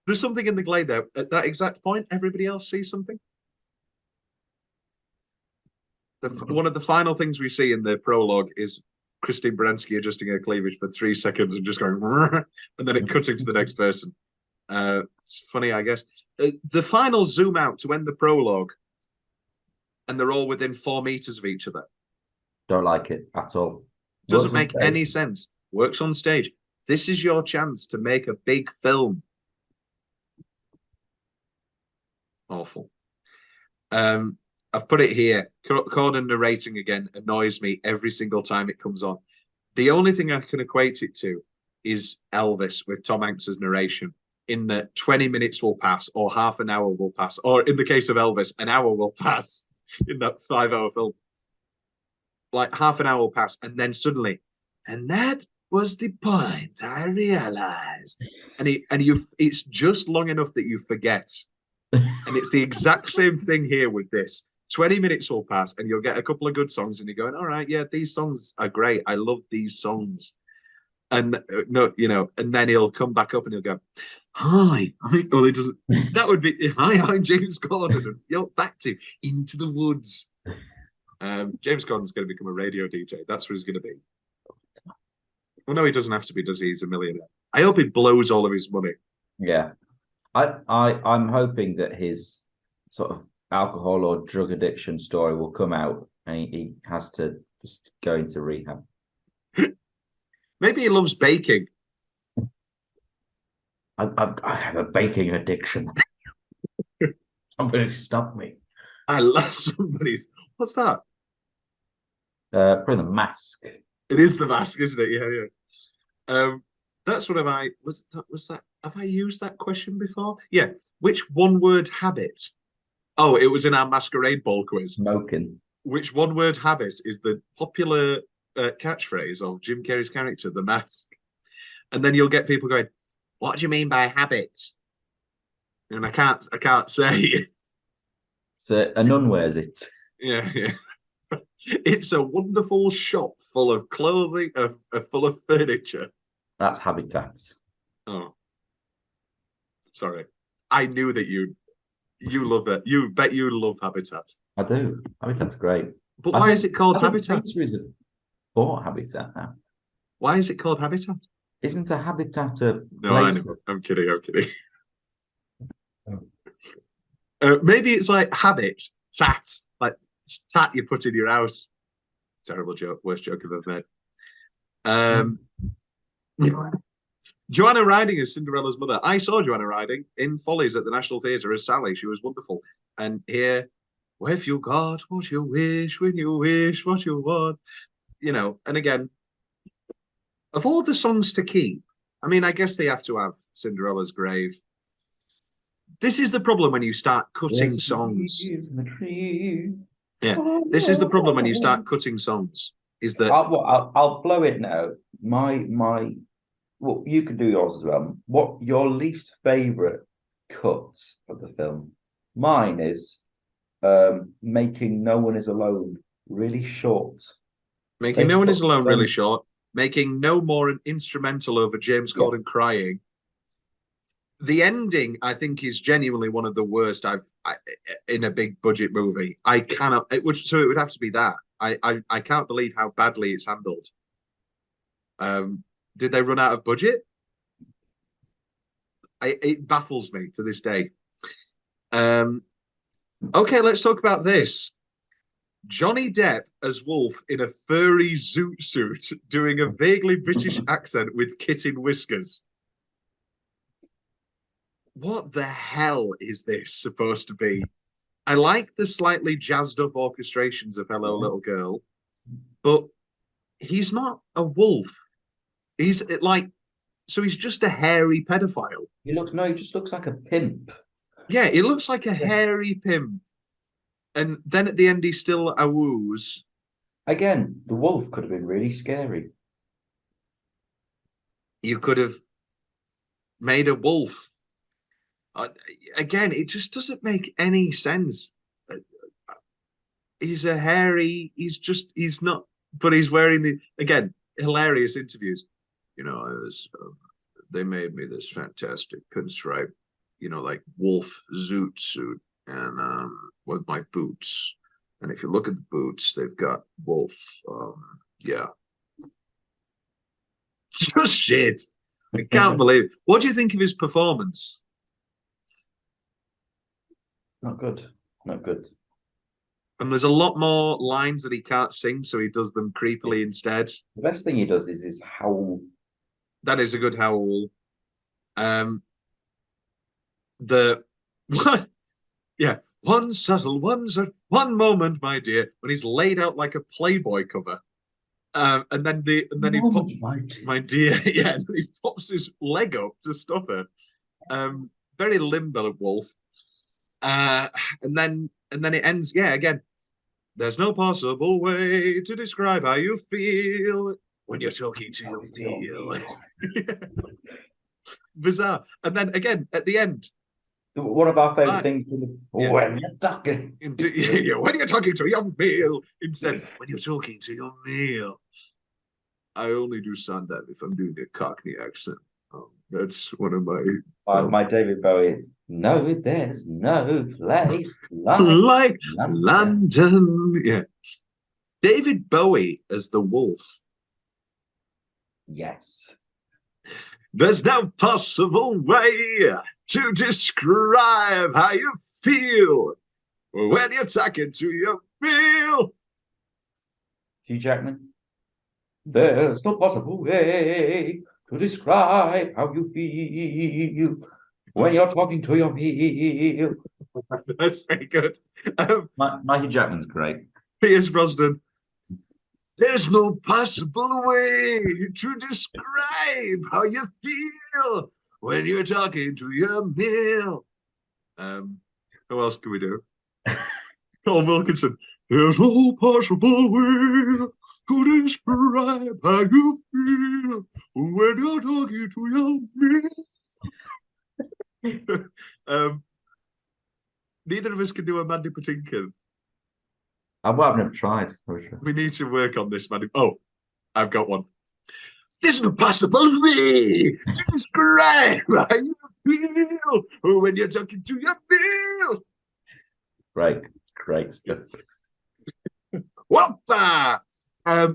There's something in the glade there. At that exact point, everybody else sees something. One of the final things we see in the prologue is Christine Baranski adjusting her cleavage for 3 seconds and just going, and then it cutting to the next person. It's funny, I guess. The final zoom out to end the prologue, and they're all within 4 meters of each other. Don't like it at all. Doesn't make any sense. Works on stage. This is your chance to make a big film. Awful. I've put it here. Corden narrating again annoys me every single time it comes on. The only thing I can equate it to is Elvis with Tom Hanks's narration. In that 20 minutes will pass, or half an hour will pass, or in the case of Elvis, an hour will pass in that 5-hour film. Like half an hour will pass, and then suddenly, and that was the point I realized. And it's just long enough that you forget. And it's the exact same thing here with this. 20 minutes will pass and you'll get a couple of good songs and you're going, all right, yeah, these songs are great. I love these songs. And and then he'll come back up and he'll go, "Hi." Well, he doesn't. That would be, "Hi, I'm James Corden." And you're back to Into the Woods. James Corden's going to become a radio DJ. That's what he's going to be. Well, no, he doesn't have to be, does he? He's a millionaire. I hope he blows all of his money. Yeah. I'm hoping that his sort of alcohol or drug addiction story will come out and he has to just go into rehab. Maybe he loves baking. I have a baking addiction. Somebody stop me. I love somebody's. What's that? Probably The Mask. It is The Mask, isn't it? Yeah, yeah. That's what was that? Have I used that question before? Yeah. Which one-word habit? Oh, it was in our Masquerade Ball quiz. Smoking. Which one-word habit is the popular catchphrase of Jim Carrey's character, The Mask? And then you'll get people going, "What do you mean by habit?" And I can't say. So a nun wears it. Yeah, yeah. It's a wonderful shop full of clothing, full of furniture. That's Habitat. Oh, sorry. I knew that you love that. You bet you love Habitat. I do. Habitat's great. But why is it called Habitat? Bought Habitat now. Why is it called Habitat? Isn't a habitat a No, I place? know. I'm kidding. Maybe it's like habit, tat, like tat you put in your house. Terrible joke, worst joke I've ever made. Joanna Riding as Cinderella's mother. I saw Joanna Riding in Follies at the National Theatre as Sally. She was wonderful. And here, "Well, if you got what you wish, when you wish what you want," and again, of all the songs to keep, I mean, I guess they have to have Cinderella's Grave. This is the problem when you start cutting songs. Yeah, this is the problem when you start cutting songs. Is that I'll blow it now. My well, you can do yours as well. What your least favorite cut of the film? Mine is making No One Is Alone really short. Making No One Is Alone really short. Making No More an instrumental over James Corden crying. The ending, I think, is genuinely one of the worst in a big budget movie. I cannot. It would have to be that. I can't believe how badly it's handled. Did they run out of budget? It baffles me to this day. Okay, let's talk about this. Johnny Depp as Wolf in a furry zoot suit doing a vaguely British accent with kitten whiskers. What the hell is this supposed to be? I like the slightly jazzed up orchestrations of Hello Little Girl, but he's not a wolf. He's he's just a hairy pedophile. He just looks like a pimp. Yeah, he looks like a hairy pimp. And then at the end, he's still a woos. Again, the wolf could have been really scary. You could have made a wolf. Again, it just doesn't make any sense. He's a hairy, he's not, but he's wearing again, hilarious interviews. They made me this fantastic pinstripe, like wolf zoot suit and with my boots. And if you look at the boots, they've got wolf. Yeah. Just shit. I can't believe it. What do you think of his performance? Not good. Not good. And there's a lot more lines that he can't sing, so he does them creepily instead. The best thing he does is howl. That is a good howl. Yeah, one moment, my dear, when he's laid out like a Playboy cover. And then he pops my dear, yeah, and then he pops his leg up to stop her. Very limber wolf. And then it ends, yeah, again. There's no possible way to describe how you feel when you're talking to your meal. Bizarre. And then again, at the end. One of our favorite things when you're talking. When you're talking to your meal. Instead, when you're talking to your meal. I only do Sondheim if I'm doing a Cockney accent. That's one of my David Bowie. No, there's no place like London. Yeah. David Bowie as the wolf. Yes. There's no possible way to describe how you feel when you're talking to your meal. Hugh Jackman. There's no possible way to describe how you feel when you're talking to your meal. That's very good. Hugh Jackman's great. Pierce Brosnan. There's no possible way to describe how you feel when you're talking to your meal. Who else can we do? Colin Wilkinson. There's no possible way to describe how you feel when you're talking to your meal. Neither of us can do a Mandy Patinkin. I've never tried. We need to work on this, Mandy. Oh, I've got one. There's no possible way to describe how you feel when you're talking to your meal. Great stuff. Whoppa! Hi,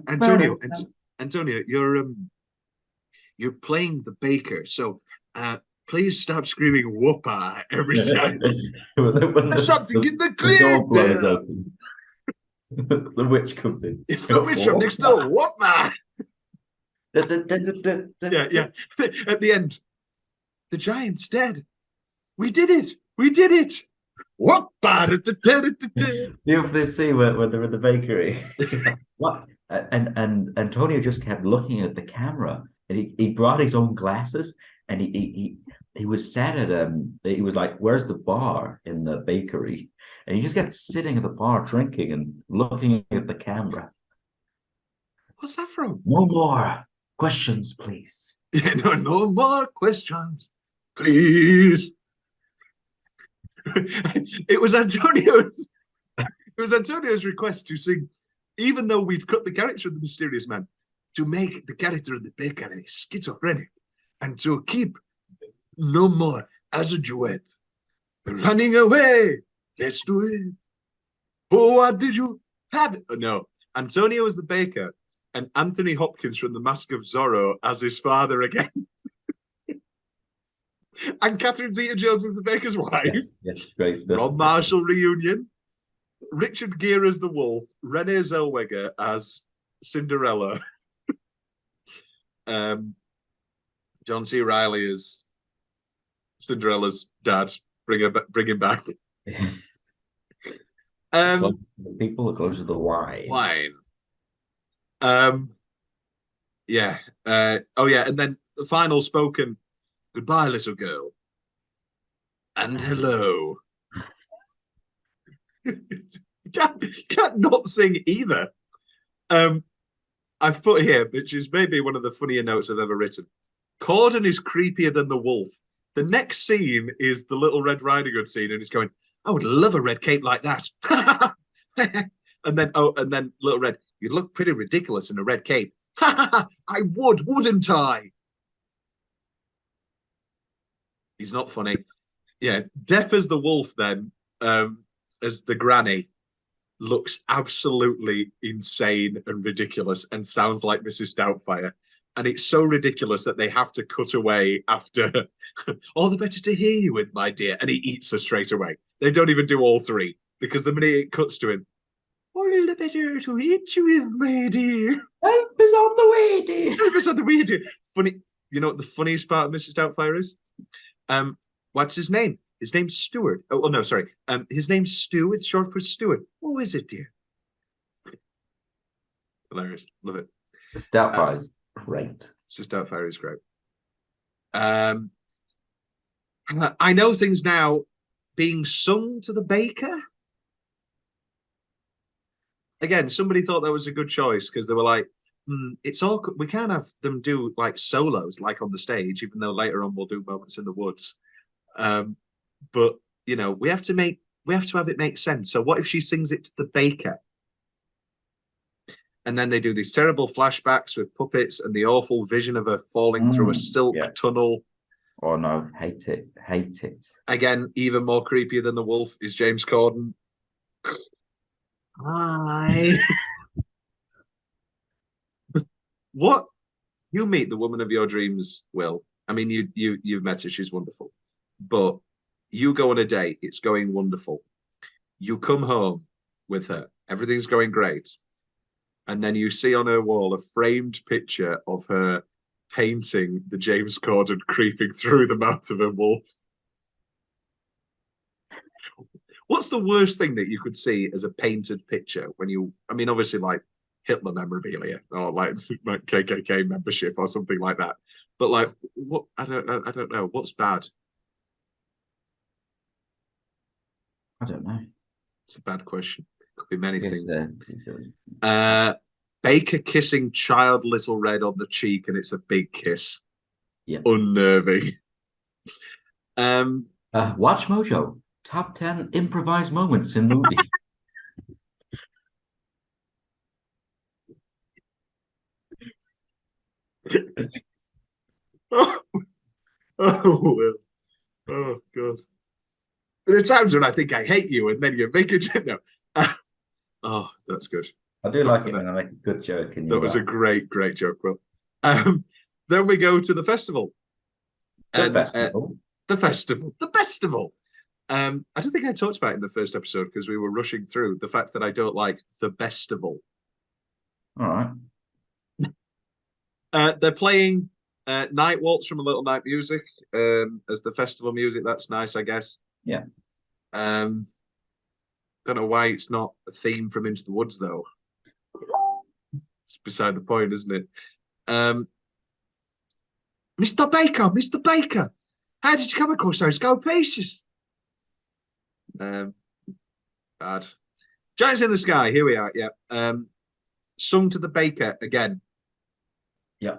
Antonio. Antonio, you're playing the baker, so please stop screaming "whoopa" every time. There's something in the grill. The witch comes in. It's the witch from next door. Whoopa! Yeah. At the end, the giant's dead. We did it. Whoopa! You have to see when they're in the bakery. What? And Antonio just kept looking at the camera, and he brought his own glasses, and he was sat at he was like, where's the bar in the bakery? And he just kept sitting at the bar drinking and looking at the camera. What's that from? No more. Questions, please. Yeah, no more questions, please. It was Antonio's request to sing, even though we'd cut the character of the mysterious man, to make the character of the baker a schizophrenic and to keep no more as a duet. Running away, let's do it. Oh, what did you have? No, Antonio as the baker and Anthony Hopkins from The Mask of Zorro as his father again. And Catherine Zeta-Jones as the baker's wife. Yes, great. Rob Marshall reunion. Richard Gere as the wolf. Renee Zellweger as Cinderella. John C. Reilly as Cinderella's dad. Bring him back. The people that go to the wine. Yeah. And then the final spoken goodbye, little girl. And hello. Can't not sing either. I've put here, which is maybe one of the funnier notes I've ever written. Corden is creepier than the wolf. The next scene is the Little Red Riding Hood scene, and he's going, I would love a red cape like that. and then Little Red, you'd look pretty ridiculous in a red cape. I would, wouldn't I? He's not funny. Yeah, deaf as the wolf then, as the granny, looks absolutely insane and ridiculous and sounds like Mrs. Doubtfire. And it's so ridiculous that they have to cut away after all the better to hear you with, my dear. And he eats her straight away. They don't even do all three because the minute it cuts to him, all the better to eat you with, my dear. Help is on the way, dear. Help is on the way, dear. Funny, you know what the funniest part of Mrs. Doubtfire is? What's his name? His name's Stuart. Oh, no, sorry. His name's Stu. It's short for Stuart. What is it, dear? Hilarious. Love it. Doubtfire is great. Mrs. Doubtfire is great. I know things now being sung to the baker. Again, somebody thought that was a good choice because they were like, it's all, we can't have them do like solos like on the stage, even though later on we'll do moments in the woods. But you know, we have to have it make sense. So what if she sings it to the baker? And then they do these terrible flashbacks with puppets and the awful vision of her falling through a silk tunnel. Oh no, hate it. Again, even more creepier than the wolf is James Corden. Hi. What? You meet the woman of your dreams, Will. I mean, you've met her, she's wonderful. But you go on a date, it's going wonderful. You come home with her, everything's going great. And then you see on her wall a framed picture of her painting the James Corden creeping through the mouth of a wolf. What's the worst thing that you could see as a painted picture when you, I mean, obviously like Hitler memorabilia or like KKK membership or something like that. But like, what? I don't know. What's bad? I don't know. It's a bad question. Could be many things. Baker kissing child Little Red on the cheek, and it's a big kiss. Yeah. Unnerving. Watch Mojo. Top 10 improvised moments in movies. Will. Oh God. There are times when I think I hate you, and then you make a joke. No. Oh, that's good. I do like it when I make a good joke. That was a great joke, Will. Then we go to the festival. The festival. The festival. I don't think I talked about it in the first episode because we were rushing through the fact that I don't like the festival. All right. They're playing Night Waltz from A Little Night Music as the festival music. That's nice, I guess. Yeah. Don't know why it's not a theme from Into the Woods, though. It's beside the point, isn't it? Mr. Baker, how did you come across those gold pieces? Bad. Giants in the Sky, here we are, yeah. Sung to the baker again. Yeah.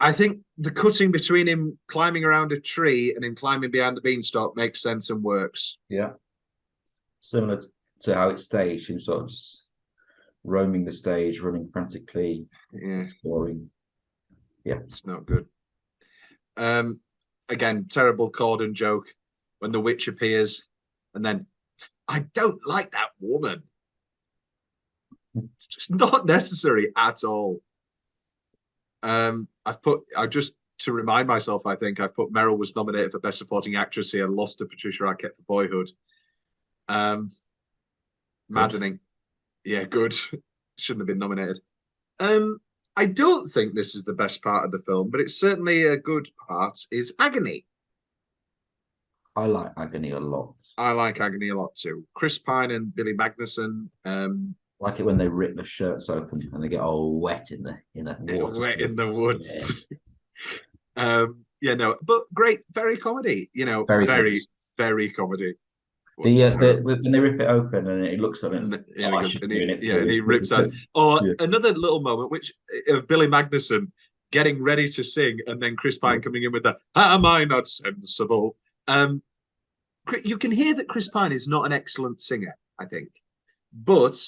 I think the cutting between him climbing around a tree and him climbing behind the beanstalk makes sense and works. Yeah. Similar to how it's staged, him sort of just roaming the stage, running frantically, exploring. Yeah. It's not good. Again, terrible Corden joke when the witch appears, and then I don't like that woman. It's just not necessary at all. I just to remind myself, I think I've put Meryl was nominated for Best Supporting Actress here, lost to Patricia Arquette for Boyhood. Maddening. Yeah, good. Shouldn't have been nominated. I don't think this is the best part of the film, but it's certainly a good part, is Agony. I like Agony a lot. I like Agony a lot too. Chris Pine and Billy Magnussen. Like it when they rip the shirts open and they get all wet in the water. Wet in the woods. Yeah. No, but great, very comedy. Very comedy. When they rip it open and it looks at it, he rips us. Or another little moment, which of Billy Magnussen getting ready to sing, and then Chris Pine coming in with the "Am I not sensible?" You can hear that Chris Pine is not an excellent singer, I think, but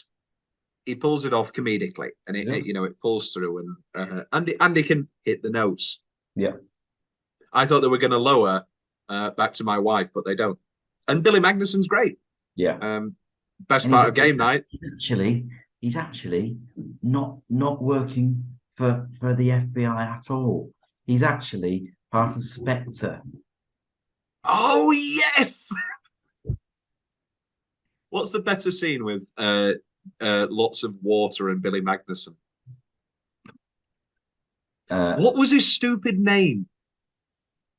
he pulls it off comedically, and it pulls through, and Andy can hit the notes. Yeah, I thought they were going to lower Back to My Wife, but they don't. And Billy Magnussen's great. Yeah. Best part of game night. He's actually not working for the FBI at all. He's actually part of Spectre. Oh yes. What's the better scene with lots of water and Billy Magnussen? What was his stupid name?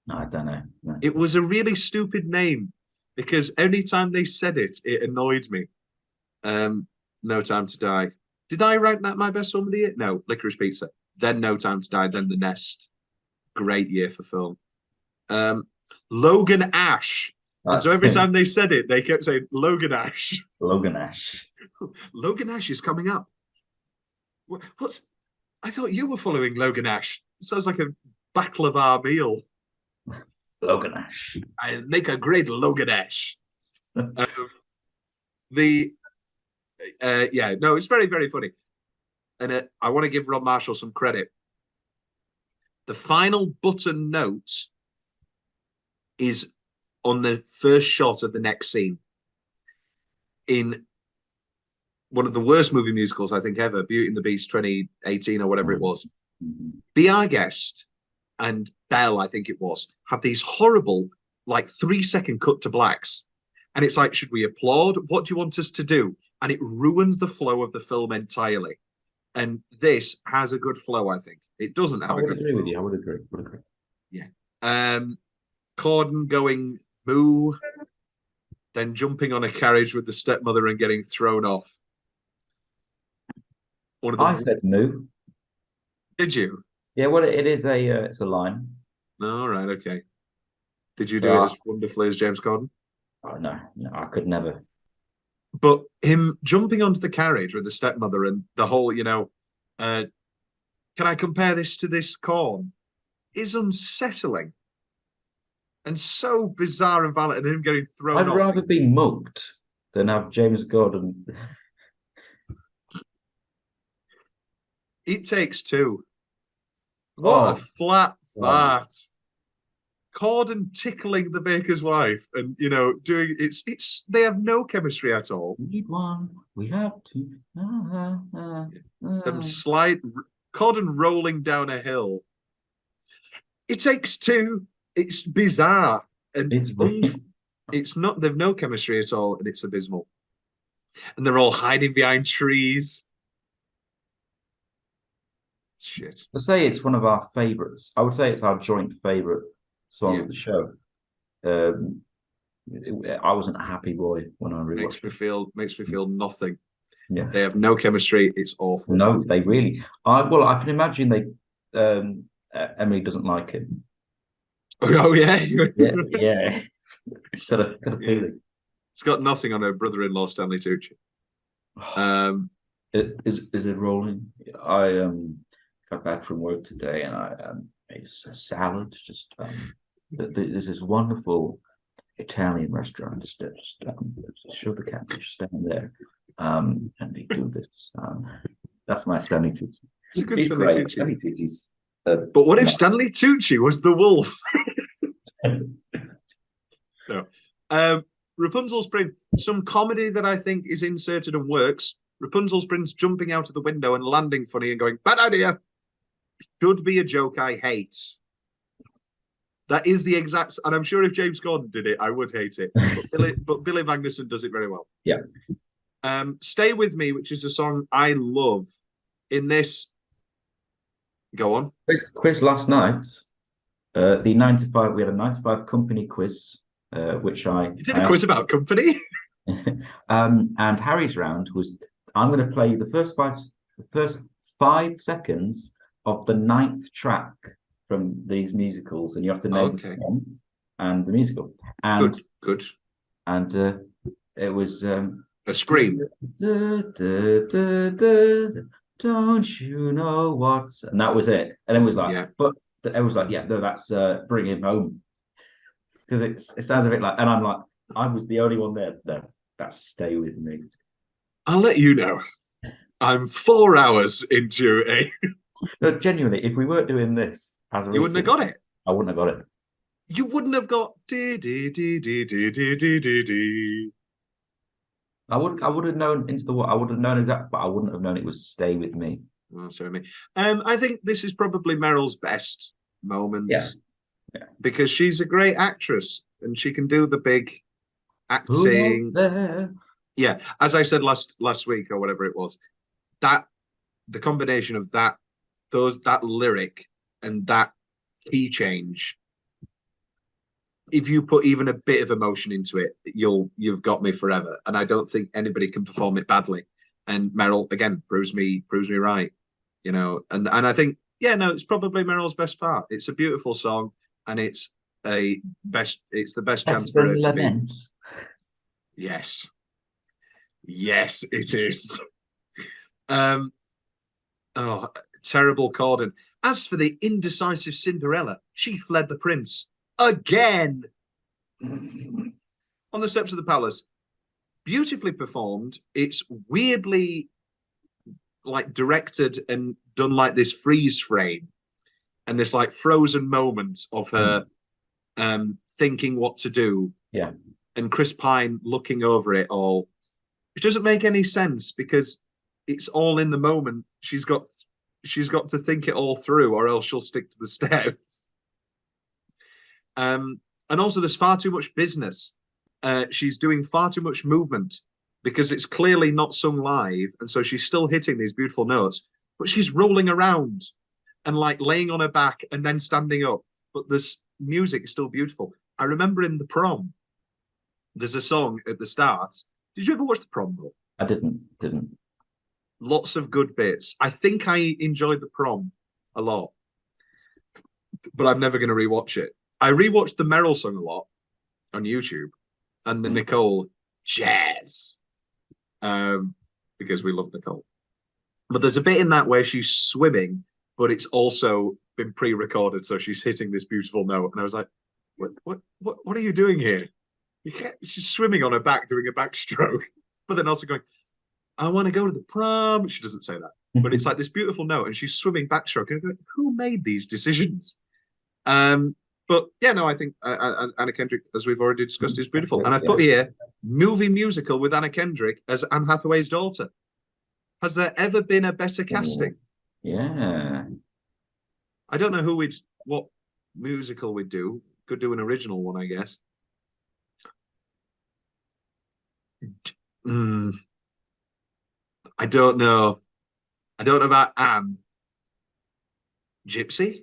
I don't know. No. It was a really stupid name because any time they said it, it annoyed me. No Time to Die. Did I rank that my best film of the year? No, Licorice Pizza. Then No Time to Die. Then The Nest. Great year for film. Logan Ash. And so every time they said it, they kept saying Logan Ash. Logan Ash. Logan Ash is coming up. What's? I thought you were following Logan Ash. It sounds like a baklava meal. Logan Ash. I make a great Logan Ash. It's very, very funny. And I want to give Rob Marshall some credit. The final button note is on the first shot of the next scene. In one of the worst movie musicals, I think, ever, Beauty and the Beast 2018 or whatever it was. Be Our Guest and Belle, I think it was, have these horrible, 3-second cut to blacks. And it's like, should we applaud? What do you want us to do? And it ruins the flow of the film entirely. And this has a good flow, I think. It doesn't have a good flow. With you. I would agree. Yeah. Corden going moo, then jumping on a carriage with the stepmother and getting thrown off. I said moo. Did you? Yeah, well, it's a line. All right, okay. Did you do it as wonderfully as James Corden? Oh, no, I could never. But him jumping onto the carriage with the stepmother and the whole, can I compare this to this corn, is unsettling and so bizarre and violent, and him getting thrown off. I'd rather be mugged than have James Corden. It Takes Two. What a flat fart. Corden tickling the baker's wife and doing it's they have no chemistry at all. We need one. We have to. Them Corden rolling down a hill. It Takes Two. It's bizarre and it's not. They've no chemistry at all, and it's abysmal. And they're all hiding behind trees. Shit. I'd say it's one of our favourites. I would say it's our joint favourite song of the show. I wasn't a happy boy when I rewatched it. Makes me feel nothing. Yeah, they have no chemistry. It's awful. No, they really. I can imagine Emily doesn't like him. Oh yeah, yeah. Got a feeling. It's got nothing on her brother-in-law Stanley Tucci. Is it rolling? I got back from work today and It's a salad. Just there's this wonderful Italian restaurant. Just show the cat just down there, and they do this. That's my Stanley Tucci. It's a good He's Stanley great. Tucci. Stanley Tucci's. But what if Stanley Tucci was the wolf? No. Rapunzel's Spring, some comedy that I think is inserted and works. Rapunzel's Prince jumping out of the window and landing funny and going, bad idea. Should be a joke I hate. That is the exact, and I'm sure if James Corden did it, I would hate it. But Billy Magnussen does it very well. Yeah. Stay With Me, which is a song I love. In this, go on. Quiz last night. The 95, we had a 95 company quiz, which I You did a quiz about company. And Harry's round was, I'm going to play you the first 5 seconds of the 9th track from these musicals, and you have to name the song and the musical. And good. And it was a scream. Don't you know what's, and that was it. And it was like, yeah. But it was like, yeah, no, that's Bring Him Home, because it sounds a bit like, and I'm like, I was the only one there. No, that's Stay With Me. I'll let you know. I'm 4 hours into a. No, genuinely, if we weren't doing this as a you wouldn't have got it. I wouldn't have got it. You wouldn't have got dee dee dee dee dee dee dee dee dee. I would have known Into the What. I would have known exactly, but I wouldn't have known it was Stay With Me. Oh, sorry, me. I think this is probably Meryl's best moment. Yeah. Because she's a great actress and she can do the big acting. Yeah, as I said last week or whatever it was, that the combination of that lyric and that key change, if you put even a bit of emotion into it, you've got me forever. And I don't think anybody can perform it badly. And Meryl again proves me right, you know. And I think it's probably Meryl's best part. It's a beautiful song, and it's the best chance for her to be. Yes, it is. Terrible Corden. As for the indecisive Cinderella, she fled the prince again on the steps of the palace. Beautifully performed. It's weirdly like directed and done like this freeze frame and this like frozen moment of her thinking what to do. Yeah. And Chris Pine looking over it all. It doesn't make any sense because it's all in the moment. She's got to think it all through, or else she'll stick to the steps. And also, there's far too much business. She's doing far too much movement because it's clearly not sung live, and so she's still hitting these beautiful notes. But she's rolling around and like laying on her back and then standing up. But this music is still beautiful. I remember in The Prom, there's a song at the start. Did you ever watch The Prom, Will? I didn't. Lots of good bits. I think I enjoyed The Prom a lot, but I'm never going to rewatch it. I rewatched the Meryl song a lot on YouTube and the Nicole jazz, because we love Nicole. But there's a bit in that where she's swimming, but it's also been pre-recorded, so she's hitting this beautiful note. And I was like, what are you doing here? She's swimming on her back, doing a backstroke, but then also going, I want to go to the prom. She doesn't say that, but it's like this beautiful note, and she's swimming backstroke. And going, who made these decisions? But yeah, no, I think Anna Kendrick, as we've already discussed, is beautiful. And I've put here movie musical with Anna Kendrick as Anne Hathaway's daughter. Has there ever been a better casting? Yeah. I don't know what musical we'd do. Could do an original one, I guess. I don't know. I don't know about Anne. Gypsy?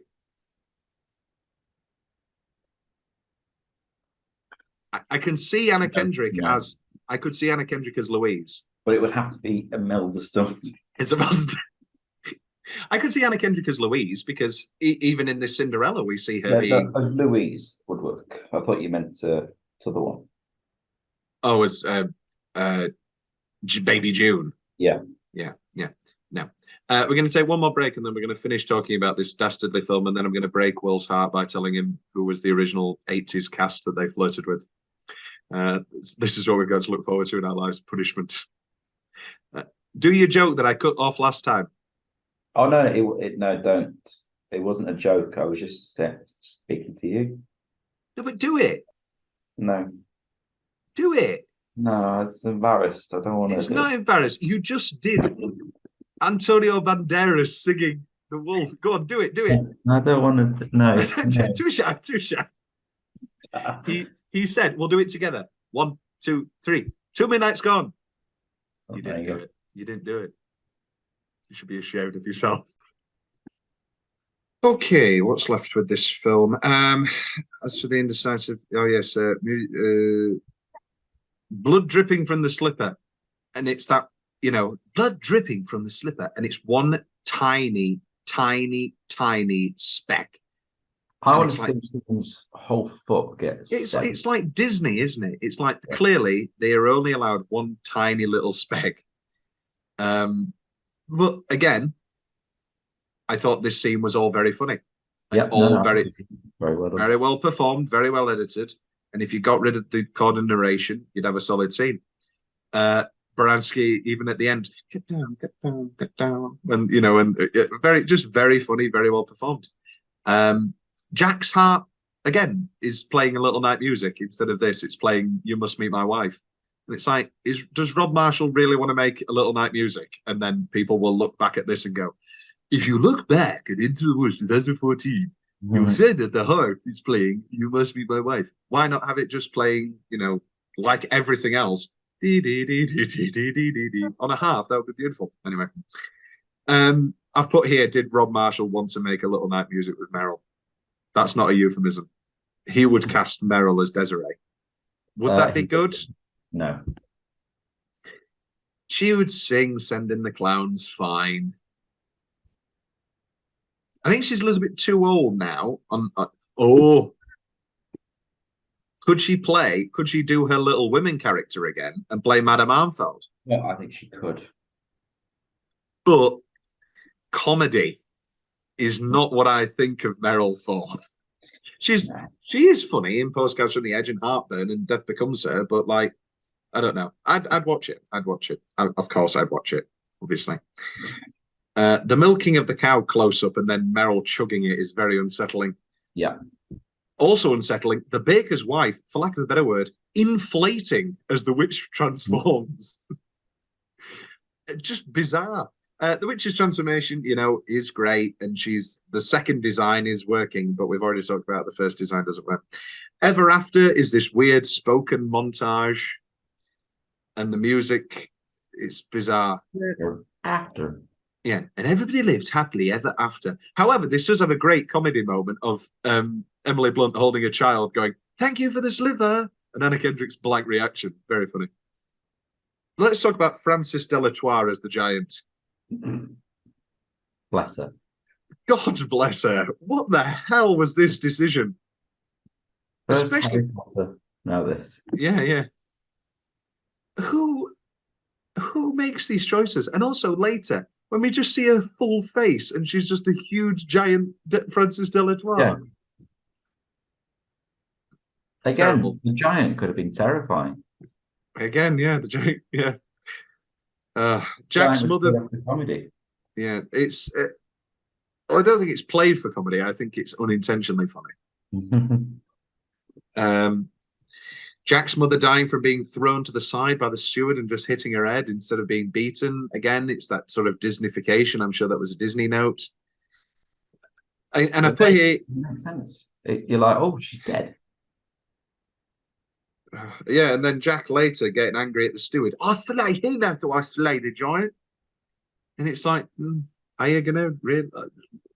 I can see Anna Kendrick as I could see Anna Kendrick as Louise. But it would have to be Imelda Staunton. It's about I could see Anna Kendrick as Louise because even in this Cinderella we see her being as Louise would work. I thought you meant to the one. Oh, as Baby June. Yeah. No. We're going to take one more break and then we're going to finish talking about this dastardly film. And then I'm going to break Will's heart by telling him who was the original 80s cast that they flirted with. This is what we've got to look forward to in our lives, punishment. Do your joke that I cut off last time. Oh, no, no, don't. It wasn't a joke. I was just speaking to you. No, but do it. No. Do it. No, it's embarrassed. I don't want to. It's not embarrassed. You just did. Antonio Banderas singing The Wolf. Go on, do it. Do it. I don't want to. No. Too shy. He said, we'll do it together. 1, 2, 3. 2 Midnight's Gone. You didn't do it. You didn't do it. You should be ashamed of yourself. Okay, what's left with this film? As for the indecisive, oh yes, blood dripping from the slipper, and it's that, you know, blood dripping from the slipper, and it's one tiny speck. I want to see someone's whole foot get. It's like Disney, isn't it? It's like clearly they are only allowed one tiny little speck. But again, I thought this scene was all very funny. Yeah, very well done. Very well performed, very well edited. And if you got rid of the Corden narration, you'd have a solid scene. Baranski, even at the end, get down, and you know, and very funny, very well performed. Jack's heart again is playing a little night music instead of this. It's playing "You Must Meet My Wife," and it's like, does Rob Marshall really want to make a little night music? And then people will look back at this and go, if you look back at Into the Woods 2014, you said that the harp is playing "You Must Be My Wife." Why not have it just playing, you know, like everything else, on a harp? That would be beautiful. Anyway, I've put here, did Rob Marshall want to make a little night music with Meryl? That's not a euphemism. He would cast Meryl as Desiree. Would that be good? No. She would sing "Send in the Clowns" fine. I think she's a little bit too old now. Could she do her Little Women character again and play Madame Armfeld? Yeah, I think she could. But comedy is not what I think of Meryl for. She is funny in Postcards from the Edge and Heartburn and Death Becomes Her, but like, I don't know. I'd watch it. Of course, I'd watch it. Obviously. The milking of the cow close up and then Meryl chugging it is very unsettling. Yeah. Also unsettling, the baker's wife, for lack of a better word, inflating as the witch transforms. Just bizarre. The witch's transformation, you know, is great, and the second design is working, but we've already talked about the first design doesn't work. Ever After is this weird spoken montage, and the music is bizarre. Ever After. Yeah, and everybody lived happily ever after. However, this does have a great comedy moment of Emily Blunt holding a child going, "Thank you for the sliver," and Anna Kendrick's blank reaction. Very funny. Let's talk about Frances Delatour as the giant. Bless her. God bless her. What the hell was this decision? First Especially now this. Yeah. Who makes these choices? And also later, when we just see her full face and she's just a huge giant Frances Delatour. Yeah. Again, Terrible. the giant could have been terrifying. Again, yeah, the giant, yeah. Jack's mother. Comedy. Yeah, it's. I don't think it's played for comedy. I think it's unintentionally funny. Jack's mother dying from being thrown to the side by the steward and just hitting her head instead of being beaten. Again, it's that sort of Disneyfication. I'm sure that was a Disney note. And I put here. Makes sense. You're like, oh, she's dead. Yeah, and then Jack later getting angry at the steward. He had to isolate the giant. And it's like, are you gonna really?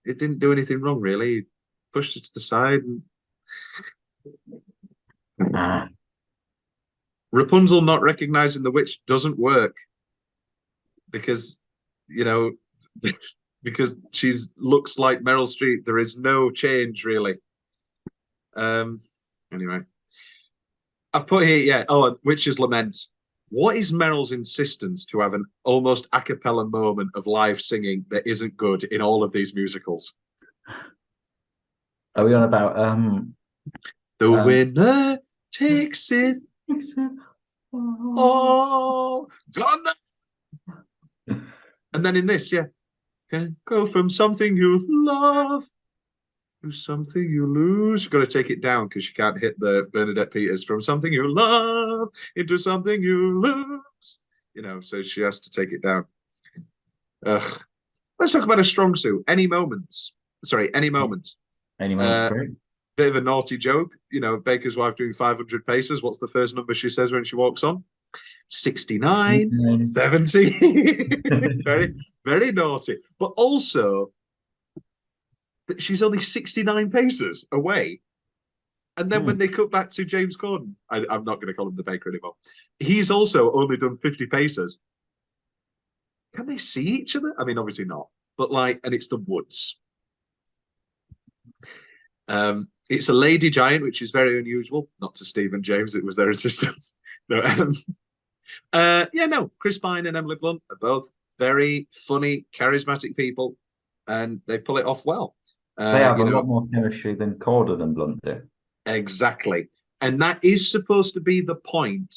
It didn't do anything wrong, really. He pushed it to the side. And... Rapunzel not recognizing the witch doesn't work because, you know, because she's looks like Meryl Streep. There is no change really. Anyway. I've put here, yeah. Oh, Witch's Lament. What is Meryl's insistence to have an almost a cappella moment of live singing that isn't good in all of these musicals? Are we on about The winner takes it all. Done. And then in this, yeah, can go from something you love to something you lose. You've got to take it down because you can't hit the Bernadette Peters. From something you love into something you lose. You know, so she has to take it down. Let's talk about a strong suit. Any moments. Sorry, any moment. Any moment? Great. Bit of a naughty joke. You know, Baker's wife doing 500 paces. What's the first number she says when she walks on? 69, 70. Very, very naughty. But also, that she's only 69 paces away. And then when they cut back to James Corden, I'm not going to call him the baker anymore. He's also only done 50 paces. Can they see each other? I mean, obviously not. But like, and it's the woods. It's a lady giant, which is very unusual. Not to Steve and James, it was their assistants. No, Chris Pine and Emily Blunt are both very funny, charismatic people, and they pull it off well. They have a lot more chemistry than Corden and Blunt do. Exactly. And that is supposed to be the point,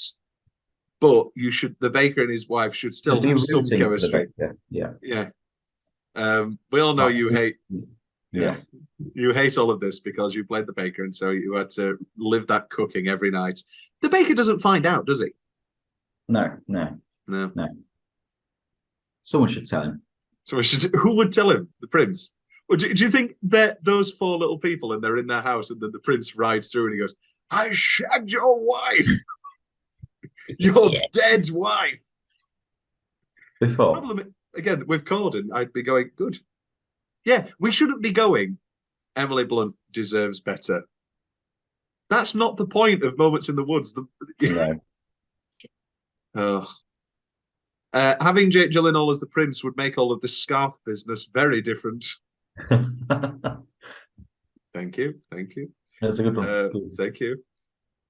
but the baker and his wife should still have some chemistry. Yeah. We all know you hate. Yeah. You hate all of this because you played the baker, and so you had to live that cooking every night. The baker doesn't find out, does he? No. Someone should tell him. Who would tell him? The prince? Or do you think that those four little people and they're in their house and then the prince rides through and he goes, "I shagged your wife, your dead wife." Before. Problem, again, with Corden, I'd be going, good. Yeah, we shouldn't be going, Emily Blunt deserves better. That's not the point of Moments in the Woods. Having Jake Gyllenhaal as the prince would make all of the scarf business very different. Thank you. That's a good one. Thank you.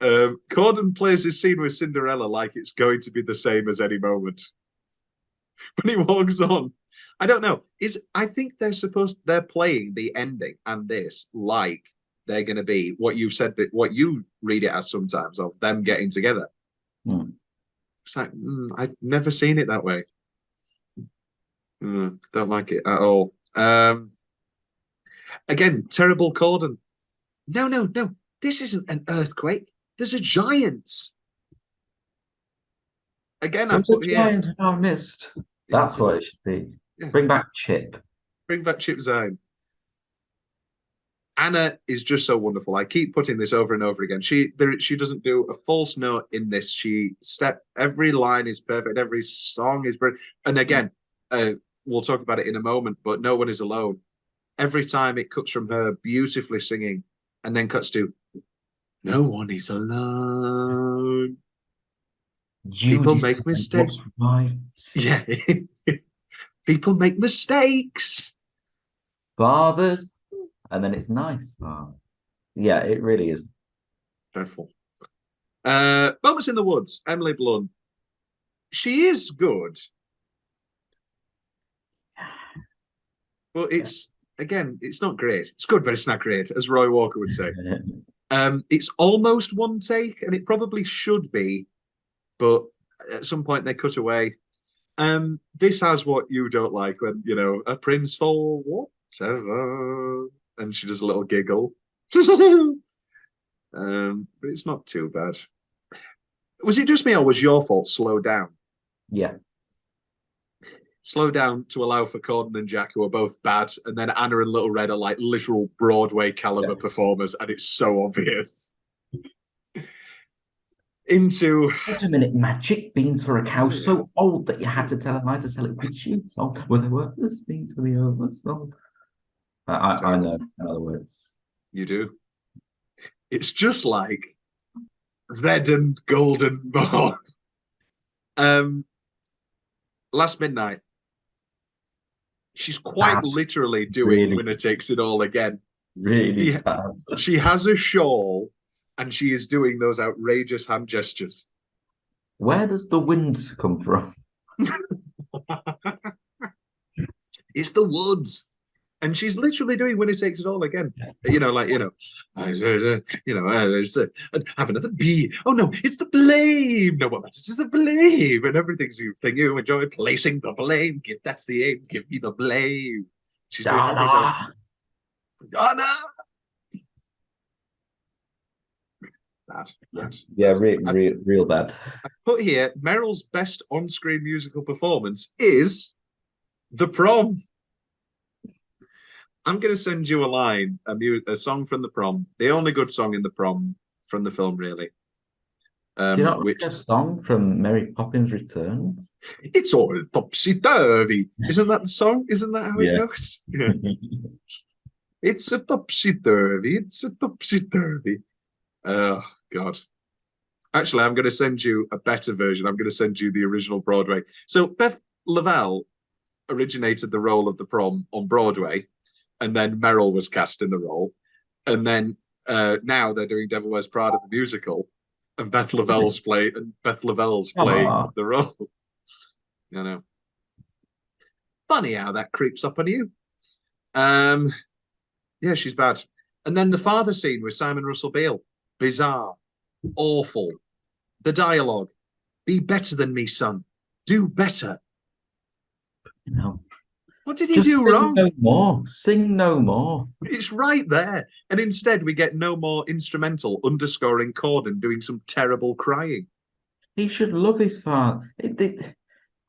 Corden plays his scene with Cinderella like it's going to be the same as any moment. When he walks on, I don't know. I think they're playing the ending and this like they're going to be what you've said, but what you read it as sometimes of them getting together. It's like I've never seen it that way. Don't like it at all. Again, terrible Corden. No. This isn't an earthquake. There's a giant. Again, There's a giant I missed. That's what it should be. Yeah. Bring back Chip. Bring back Chip Zine. Anna is just so wonderful. I keep putting this over and over again. She doesn't do a false note in this. Every line is perfect. Every song is brilliant. And again, we'll talk about it in a moment, but No One Is Alone. Every time it cuts from her beautifully singing and then cuts to No One Is Alone. People make mistakes. Right. Yeah. People make mistakes. Fathers. And then it's nice. Yeah, it really is. Dreadful. Moments in the Woods, Emily Blunt. She is good. Well, it's not great. It's good, but it's not great, as Roy Walker would say. It's almost one take, and it probably should be, but at some point they cut away. This has what you don't like when, a prince for whatever, and she does a little giggle. But it's not too bad. Was it just me, or was your fault slow down? Yeah. Slow down to allow for Corden and Jack, who are both bad, and then Anna and Little Red are like literal Broadway caliber performers, and it's so obvious. Wait a minute, magic beans for a cow so old that you had to tell her to sell it with sheets on. Well, they were the beans for the oversold. I know, in other words. You do. It's just like red and golden born. Last Midnight. She's quite literally doing Winner Takes It All again. Really bad. She has a shawl and she is doing those outrageous hand gestures. Where does the wind come from? It's the woods. And she's literally doing Winner Takes It All again. Have another bee. Oh no, it's the blame. No, what matters is the blame. And everything you enjoy, placing the blame. That's the aim. Give me the blame. She's doing all these. Donna. Bad. Yeah, real bad. I put here Meryl's best on-screen musical performance is The Prom. I'm going to send you a line, a song from The Prom, the only good song in The Prom from the film, really. Do you not like a song from Mary Poppins Returns? It's all topsy-turvy. Isn't that the song? Isn't that how it goes? Yeah. It's a topsy-turvy. It's a topsy-turvy. Oh, God. Actually, I'm going to send you a better version. I'm going to send you the original Broadway. So Beth Lavelle originated the role of The Prom on Broadway, and then Meryl was cast in the role. And then now they're doing Devil Wears Prada, the musical, and Beth Lavelle's playing the role. You know. Funny how that creeps up on you. Yeah, she's bad. And then the father scene with Simon Russell Beale. Bizarre. Awful. The dialogue. Be better than me, son. Do better. You know. What did he do wrong? No more. Sing no more. It's right there. And instead we get no more instrumental underscoring Corden doing some terrible crying. He should love his father.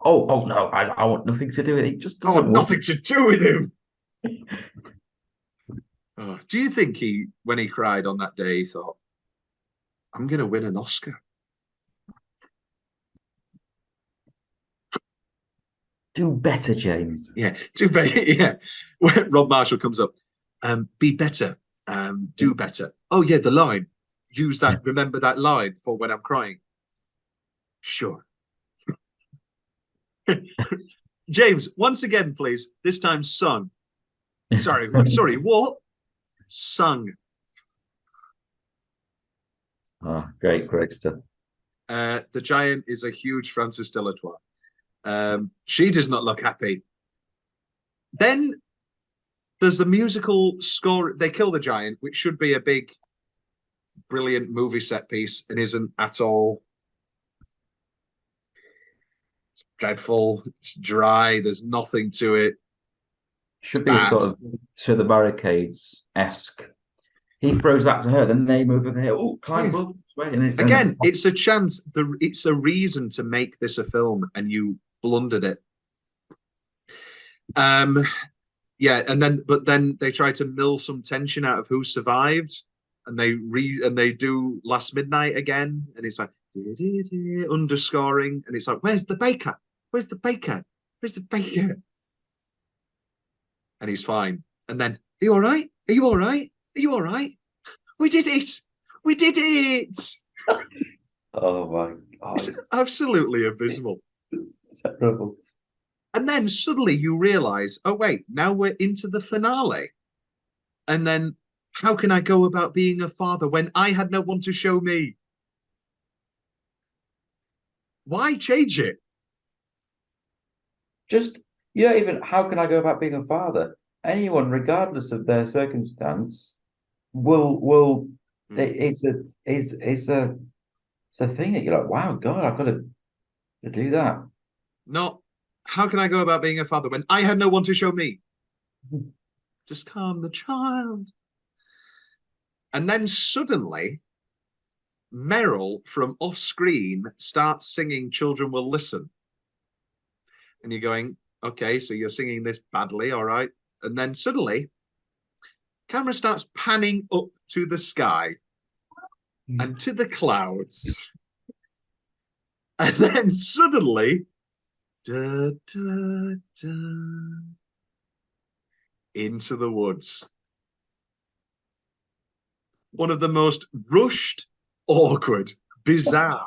Oh no, I want nothing to do with it. Just doesn't want nothing to do with him. Do you think when he cried on that day, he thought, I'm going to win an Oscar? Do better, James. Yeah, do better. Yeah. When Rob Marshall comes up, be better, do better. Oh, yeah, the line. Use that, remember that line for when I'm crying. Sure. James, once again, please. This time, sung. Sorry, what? Sung. Oh, great stuff. The giant is a huge Frances Delatour. She does not look happy. Then there's the musical score. They kill the giant, which should be a big, brilliant movie set piece, and isn't at all. It's dreadful. It's dry. There's nothing to it. Should be sort of To the Barricades-esque. He throws that to her, then they move over here. Oh, climb up. Again, it's a chance. It's a reason to make this a film, and you blundered it. Yeah, but then they try to mill some tension out of who survived, and they do Last Midnight again, and it's like underscoring, and it's like, where's the baker? Where's the baker? Where's the baker? And he's fine. And then, are you all right? Are you all right? Are you all right? We did it! We did it! Oh my God. It's absolutely abysmal. It's terrible. And then suddenly you realise, oh wait, now we're into the finale. And then how can I go about being a father when I had no one to show me? Why change it? Even how can I go about being a father? Anyone, regardless of their circumstance, will it's a thing that you're like, wow, God, I've got to do that. Not how can I go about being a father when I had no one to show me? Just calm the child. And then suddenly, Meryl from off screen starts singing Children Will Listen. And you're going, okay, so you're singing this badly, all right. And then suddenly, camera starts panning up to the sky and to the clouds. And then suddenly, da, da, da, into the woods. One of the most rushed, awkward, bizarre.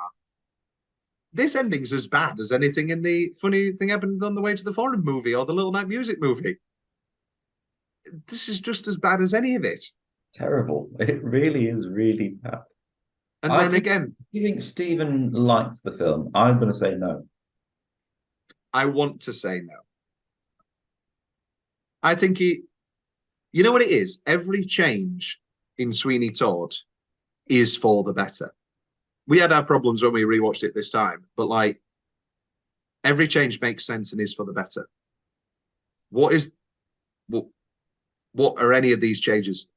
This ending's as bad as anything in the Funny Thing Happened on the Way to the Foreign movie or the Little Night Music movie. This is just as bad as any of it. Terrible. It really is really bad. And I then think- again, Do you think Stephen likes the film? I'm going to say no. I want to say no. I think you know what it is? Every change in Sweeney Todd is for the better. We had our problems when we rewatched it this time, but like every change makes sense and is for the better. What are any of these changes?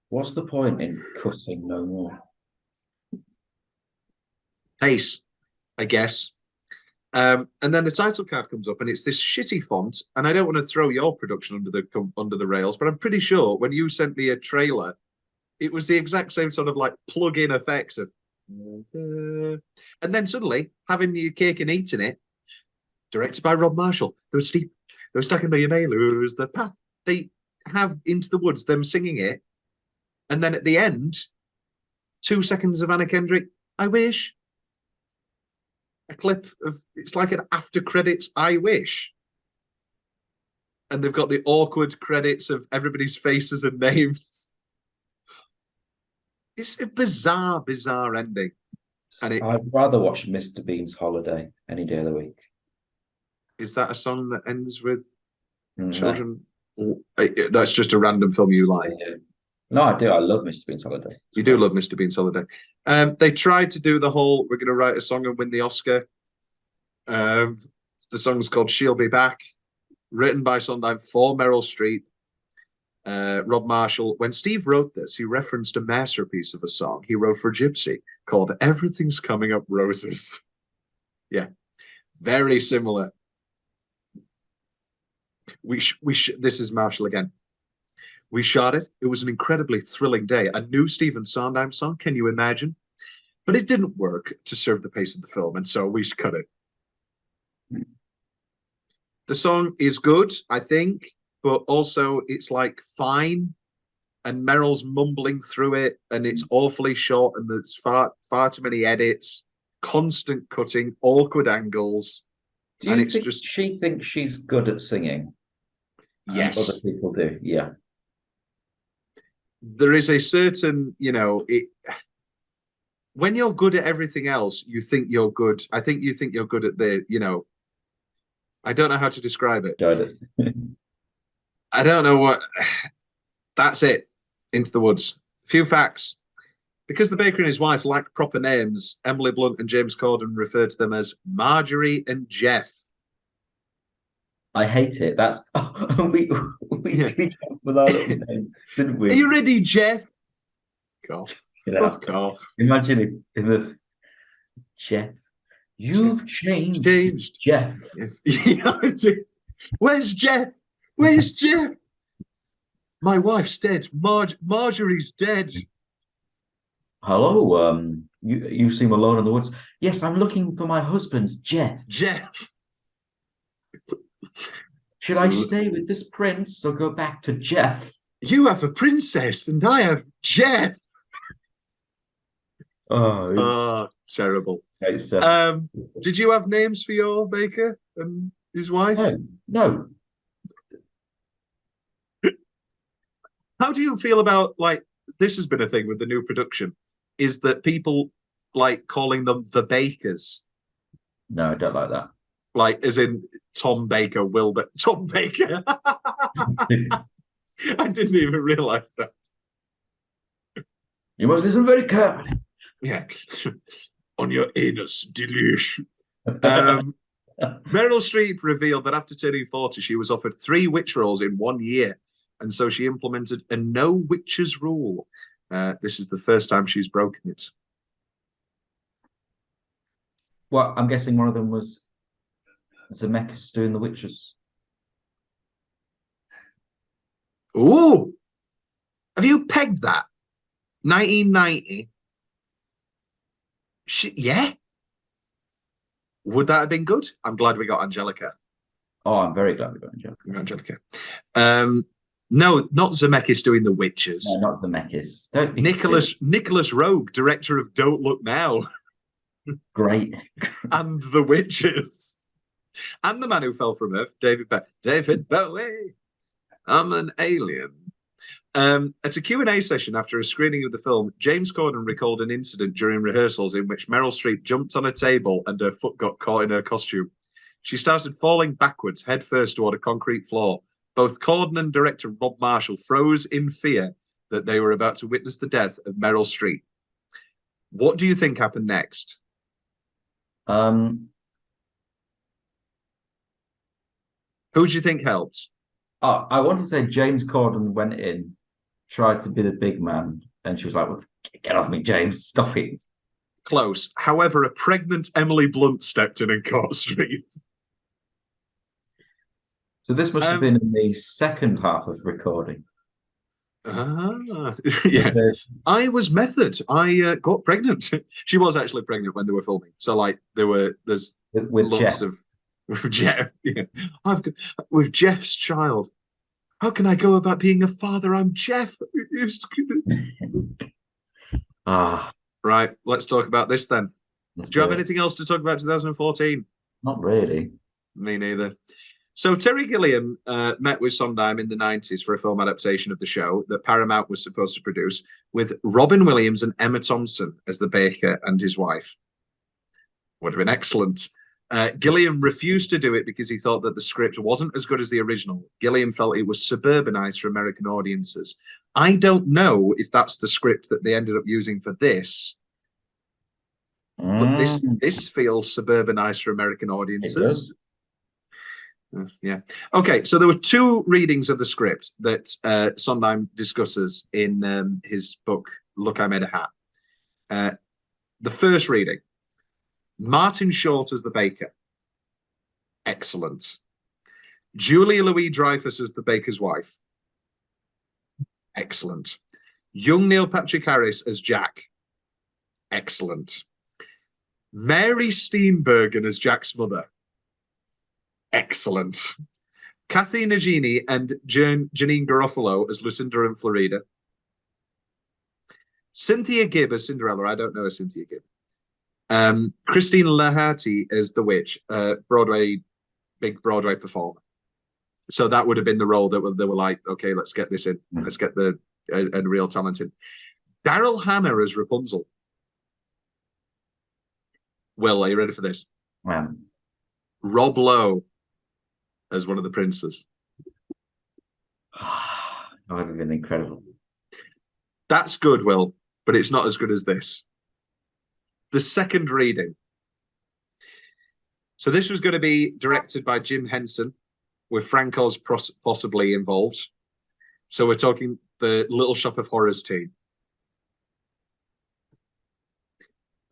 What's the point in cutting no more? Pace, I guess. And then the title card comes up, and it's this shitty font. And I don't want to throw your production under the rails, but I'm pretty sure when you sent me a trailer, it was the exact same sort of like plug-in effects of, and then suddenly having your cake and eating it, directed by Rob Marshall. They were steep, they were stuck in the lose the path. They have Into the Woods, them singing it, and then at the end, 2 seconds of Anna Kendrick. I wish. A clip of it's like an after credits I wish. And they've got the awkward credits of everybody's faces and names. It's a bizarre ending. And I'd rather watch Mr. Bean's Holiday any day of the week. is that a song that ends with No. children? That's just a random film you like. No, I do. I love Mr. Bean's Holiday. You do love Mr. Bean's Holiday. They tried to do the whole, we're going to write a song and win the Oscar. The song's called She'll Be Back, written by Sondheim for Meryl Streep. Rob Marshall, when Steve wrote this, he referenced a masterpiece of a song he wrote for Gypsy called Everything's Coming Up Roses. Yeah, very similar. This is Marshall again. We shot it. It was an incredibly thrilling day. A new Stephen Sondheim song, can you imagine? But it didn't work to serve the pace of the film, and so we cut it. The song is good, I think, but also it's like fine, and Meryl's mumbling through it, and it's awfully short, and there's far too many edits, constant cutting, awkward angles. Do you and it's think just she thinks she's good at singing? And yes. other people do, yeah. There is a certain, when you're good at everything else, you think you're good. I think you think you're good at I don't know how to describe it. I don't know what. That's it. Into the Woods. Few facts. Because the baker and his wife lack proper names, Emily Blunt and James Corden referred to them as Marjorie and Jeff. I hate it. That's we came up with our little name, didn't we? Are you ready, Jeff? God. Fuck off. Imagine it in the Jeff. You've changed, Jeff. Where's Jeff? Where's Jeff? My wife's dead. Marjorie's dead. Hello, you seem alone in the woods. Yes, I'm looking for my husband, Jeff. Jeff. Should I stay with this prince or go back to Jeff? You have a princess and I have Jeff. Oh, terrible. It's, did you have names for your baker and his wife? No. How do you feel about, like, this has been a thing with the new production, is that people like calling them the Bakers? No, I don't like that. Like, as in Tom Baker, Tom Baker. I didn't even realize that. You must listen very carefully. Yeah. On your anus, delish. Meryl Streep revealed that after turning 40, she was offered 3 witch roles in 1 year. And so she implemented a no witches rule. This is the first time she's broken it. Well, I'm guessing one of them was Zemeckis doing the witches. Ooh! Have you pegged that? 1990. Yeah. Would that have been good? I'm glad we got Angelica. Oh, I'm very glad we got Angelica. No, not Zemeckis doing the witches. No, not Zemeckis. Nicholas Rogue, director of Don't Look Now. Great. And the witches. And The Man Who Fell from Earth, David Bowie. I'm an alien. At a Q&A session after a screening of the film, James Corden recalled an incident during rehearsals in which Meryl Streep jumped on a table and her foot got caught in her costume. She started falling backwards, headfirst toward a concrete floor. Both Corden and director Rob Marshall froze in fear that they were about to witness the death of Meryl Streep. What do you think happened next? Who do you think helped? I want to say James Corden went in, tried to be the big man, and she was like, well, get off me, James, stop it. Close. However, a pregnant Emily Blunt stepped in and caught Streep. So this must have been in the second half of recording. Yeah. I was method. I got pregnant. She was actually pregnant when they were filming. So like there's with lots Jeff. of with Jeff. Yeah. With Jeff's child. How can I go about being a father? I'm Jeff. Right, let's talk about this then. Do you have anything else to talk about 2014? Not really. Me neither. So Terry Gilliam met with Sondheim in the 90s for a film adaptation of the show that Paramount was supposed to produce, with Robin Williams and Emma Thompson as the baker and his wife. Would have been excellent. Gilliam refused to do it because he thought that the script wasn't as good as the original. Gilliam felt it was suburbanized for American audiences. I don't know if that's the script that they ended up using for this, but this feels suburbanized for American audiences. Yeah. Okay, so there were two readings of the script that Sondheim discusses in his book, Look, I Made a Hat. The first reading, Martin Short as the baker. Excellent. Julia Louis-Dreyfus as the baker's wife. Excellent. Young Neil Patrick Harris as Jack. Excellent. Mary Steenburgen as Jack's mother. Excellent. Kathy Nagini and Janine Garofalo as Lucinda and Florida. Cynthia Gibb as Cinderella. I don't know a Cynthia Gibb. Christine Lahati as the witch, big Broadway performer. So that would have been the role that they were like, okay, let's get this in. Let's get a real talent in. Daryl Hannah as Rapunzel. Will, are you ready for this? Rob Lowe as one of the princes. That would have been incredible. That's good, Will, but it's not as good as this. The second reading. So this was going to be directed by Jim Henson, with Frank Oz possibly involved. So we're talking the Little Shop of Horrors team.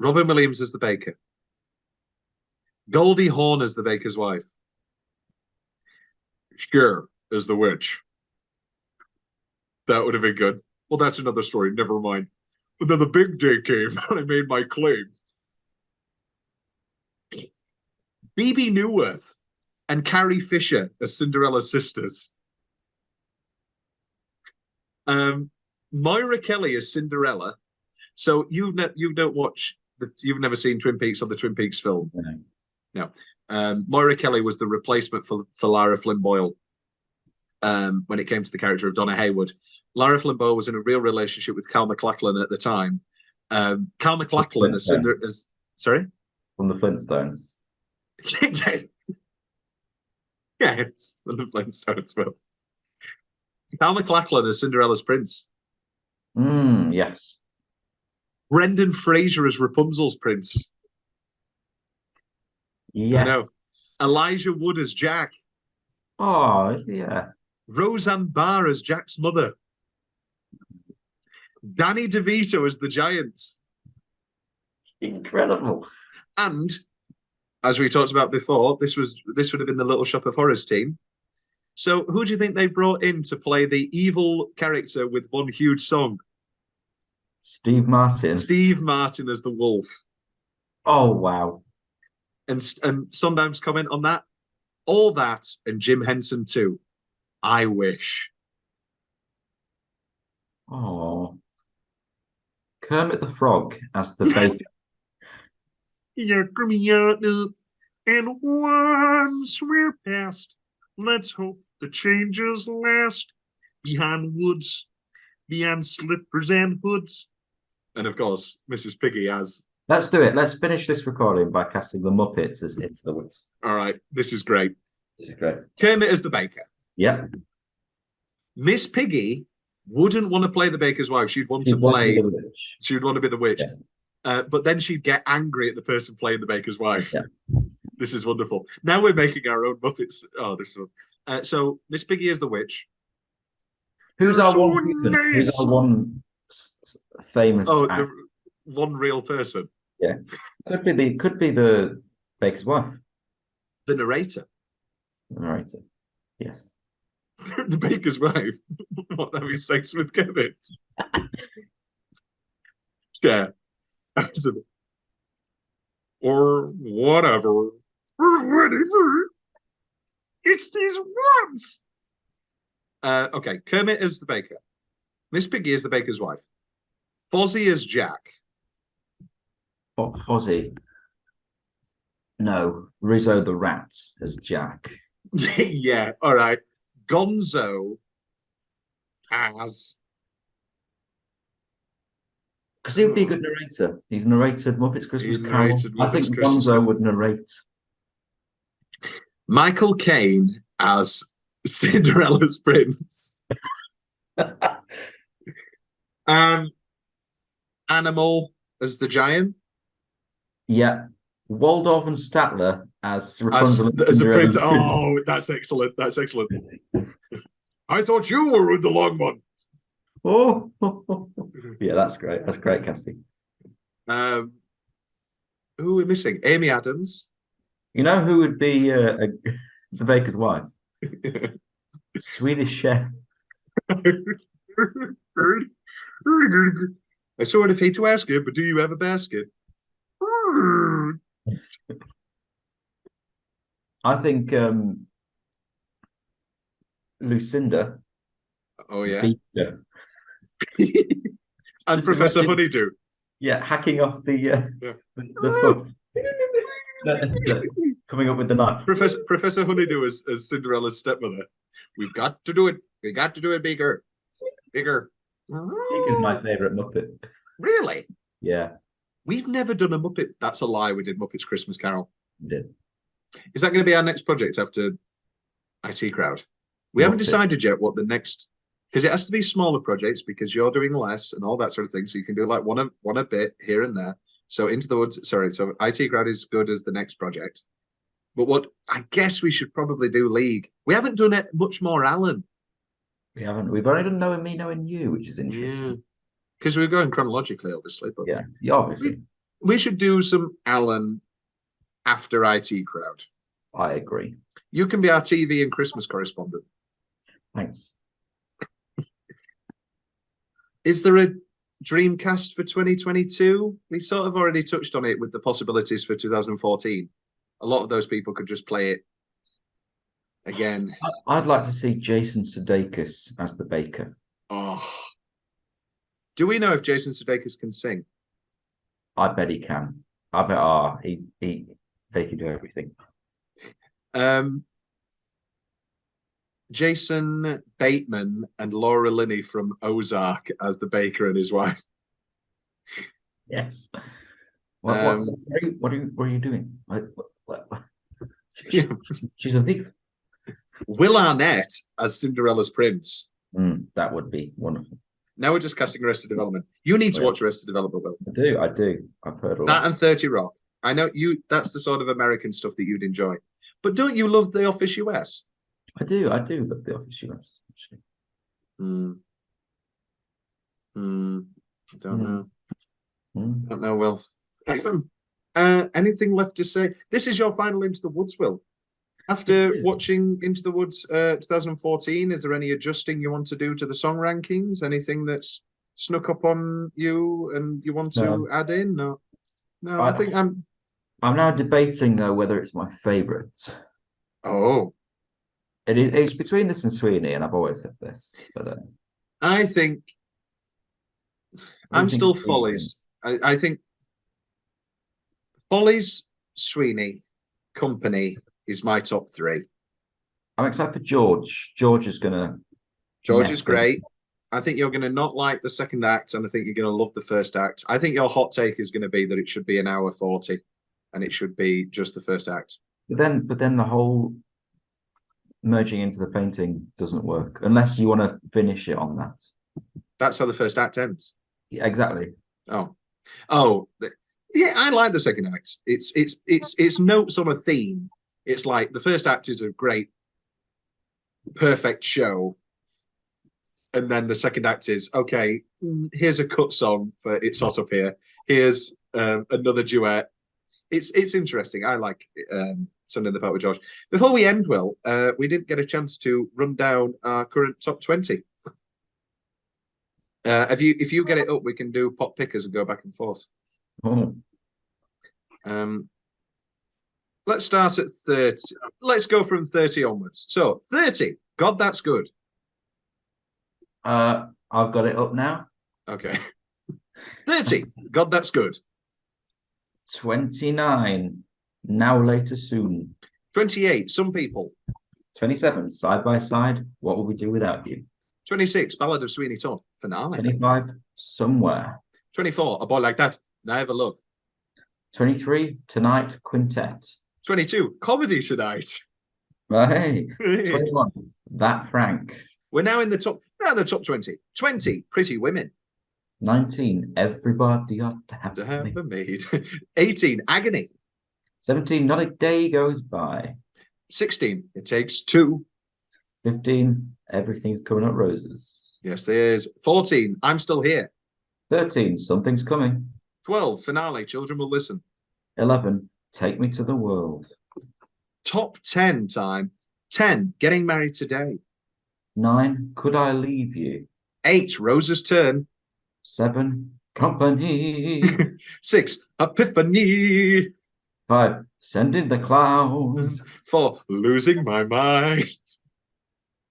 Robin Williams as the baker. Goldie Hawn as the baker's wife. Cher as the witch. That would have been good. Well, that's another story. Never mind. But then the big day came and I made my claim. Bebe Neuwirth and Carrie Fisher as Cinderella's sisters. Moira Kelly as Cinderella. So you've never seen Twin Peaks or the Twin Peaks film? No. Moira Kelly was the replacement for Lara Flynn Boyle when it came to the character of Donna Hayward. Lara Flynn Boyle was in a real relationship with Cal MacLachlan at the time. Cal MacLachlan as Cinderella. Sorry? From the Flintstones. Yes, from the Flintstones film. Cal MacLachlan as Cinderella's prince. Yes. Brendan Fraser as Rapunzel's prince. Yes. I know. Elijah Wood as Jack. Oh, yeah. Roseanne Barr as Jack's mother. Danny DeVito as the giant. Incredible. And as we talked about before, this would have been the Little Shop of Horrors team. So who do you think they brought in to play the evil character with one huge song? Steve Martin. Steve Martin as the wolf. Oh, wow. And Sondheim's comment on that? All that and Jim Henson too. I wish. Oh. Kermit the Frog as the baker. You're coming out, and once we're past, let's hope the changes last. behind woods, behind slippers and hoods. And of course, Mrs. Piggy as... Let's do it. Let's finish this recording by casting the Muppets as Into the Woods. All right, this is great. This is great. Kermit as the baker. Yeah. Miss Piggy wouldn't want to play the baker's wife. She'd want She'd to want to play... be the witch. She'd want to be the witch. Yeah. But then she'd get angry at the person playing the baker's wife. Yeah. This is wonderful. Now we're making our own Muppets. Oh, this is fun. So Miss Piggy is the witch. Who's You're our so one human? nice. Who's our one famous Oh, actor? the one real person. Yeah. Could be the baker's wife. The narrator. The narrator. Yes. The baker's wife. What, having sex with Kevin? Yeah. Absolutely. Or whatever. Whatever. It's these words. Okay, Kermit is the baker. Miss Piggy is the baker's wife. Fozzie is Jack. Fozzie. No, Rizzo the rat as Jack. Yeah, all right. Gonzo as... Because he would be a good narrator. He's narrated Muppets Christmas Carol. I think Gonzo would narrate. Michael Caine as Cinderella's prince. Animal as the giant. Yeah. Waldorf and Statler as As a prince. Oh, that's excellent. That's excellent. I thought you were the long one. Oh, yeah, that's great. That's great casting. Who are we missing? Amy Adams. You know who would be the baker's wife? Swedish chef. I sort of hate to ask it, but do you have a basket? I think Lucinda. Oh yeah. Beaker. And Just Professor imagine- Honeydew. Yeah, hacking off the foot. Coming up with the knife. Professor Honeydew as Cinderella's stepmother. We've got to do it. We got to do it bigger. Bigger. Beaker's my favourite Muppet. Really? Yeah, We've never done a Muppet. That's a lie. We did Muppets Christmas Carol. we did. Is that going to be our next project after IT Crowd? We haven't Muppet. decided yet what the next, because it has to be smaller projects because you're doing less and all that sort of thing. So you can do like one a bit here and there. So Into the Woods, sorry. So IT Crowd is good as the next project. But what I guess we should probably do League. We haven't done it much more Alan. We haven't. We've only done Knowing Me, Knowing You, which is interesting. Because we're going chronologically, obviously. But Yeah, obviously. we should do some Alan after IT Crowd. I agree. You can be our TV and Christmas correspondent. Thanks. Is there a Dreamcast for 2022? We sort of already touched on it with the possibilities for 2014. A lot of those people could just play it again. I'd like to see Jason Sudeikis as the baker. Oh. Do we know if Jason Sudeikis can sing? I bet he can. I bet he can do everything. Jason Bateman and Laura Linney from Ozark as the baker and his wife. Yes. What are you doing? She's a thief. Will Arnett as Cinderella's prince. That would be wonderful. Now we're just casting Arrested Development. You need to watch Arrested Development, Will. I do. I've heard a lot. That and 30 Rock. I know that's the sort of American stuff that you'd enjoy. But don't you love The Office US? I do love The Office US, actually. Don't know. Don't know, Will. Anything left to say? This is your final Into the Woods, Will. After watching Into the Woods 2014, is there any adjusting you want to do to the song rankings? Anything that's snuck up on you and you want to add in? No, I think I'm now debating though whether it's my favourite. Oh, it's between this and Sweeney, and I've always said this, but I think I'm still Follies. I think Follies, Sweeney, Company is my top three. I'm excited for George. George is gonna George is messy. great. I think you're going to not like the second act, and I think you're going to love the first act. I think your hot take is going to be that it should be an hour 40, and it should be just the first act. But then the whole merging into the painting doesn't work unless you want to finish it on that. That's how the first act ends. Yeah, exactly. Oh, yeah. I like the second act. It's notes on a theme. It's like the first act is a great, perfect show. And then the second act is, okay, here's a cut song for It's Hot Up Here. Here's another duet. It's interesting. I like Sunday in the Park with George. Before we end, Will, we didn't get a chance to run down our current top 20. If you get it up, we can do pop pickers and go back and forth. Oh. Let's start at 30. Let's go from 30 onwards. So 30, God, that's good. I've got it up now. Okay. 30, God, that's good. 29, now later soon. 28, some people. 27, side by side, what will we do without you? 26, Ballad of Sweeney Todd, finale. 25, somewhere. 24, A Boy Like That, Never Love. 23, tonight, quintet. 22, Comedy Tonight. Hey. 21, that Frank. We're now in the top 20. 20, Pretty Women. 19, everybody ought to have To have me. a maid. 18, Agony. 17, not a day goes by. 16, It Takes Two. 15, everything's coming up roses. Yes, there is. 14, I'm Still Here. 13, something's coming. 12, Finale, Children Will Listen. 11, take me to the world. Top 10 time. 10, Getting Married Today. 9, could I leave you? 8, Rose's Turn. 7, company. 6, Epiphany. 5, send in the clowns. 4, Losing My Mind.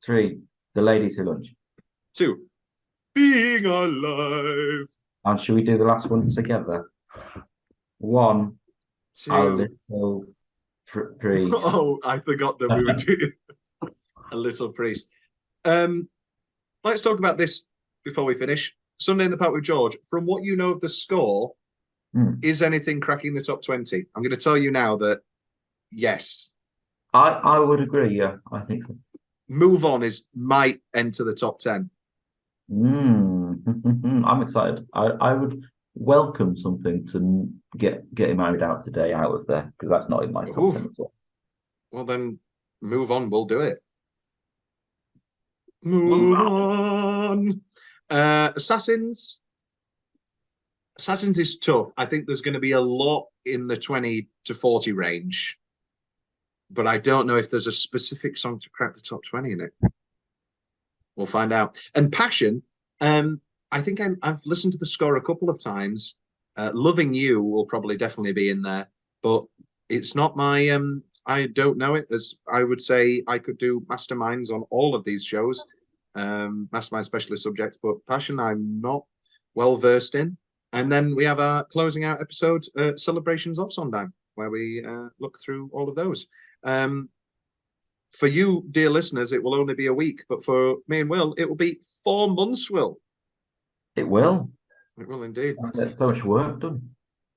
3, the ladies who lunch. 2, Being Alive. And should we do the last one together? 1, 2. a little priest. Oh, I forgot that we were doing A Little Priest. Let's talk about this before we finish. Sunday in the Park with George. From what you know of the score, is anything cracking the top 20? I'm going to tell you now that yes. I would agree, yeah, I think so. Move On might enter the top 10. I'm excited. I would welcome something to getting married out today out of there, because that's not in my top 10 as well. Well, then Move On will do it. Move on. Assassins is tough. I think there's going to be a lot in the 20 to 40 range, but I don't know if there's a specific song to crack the top 20 in it. We'll find out. And Passion, I think I've listened to the score a couple of times. Loving You will probably definitely be in there, but it's not my I don't know it. As I would say, I could do masterminds on all of these shows, mastermind specialist subjects, but Passion I'm not well versed in. And then we have our closing out episode, Celebrations of Sondheim, where we look through all of those. For you, dear listeners, it will only be a week, but for me and Will, it will be 4 months, Will. It will. It will indeed. That's so much work done.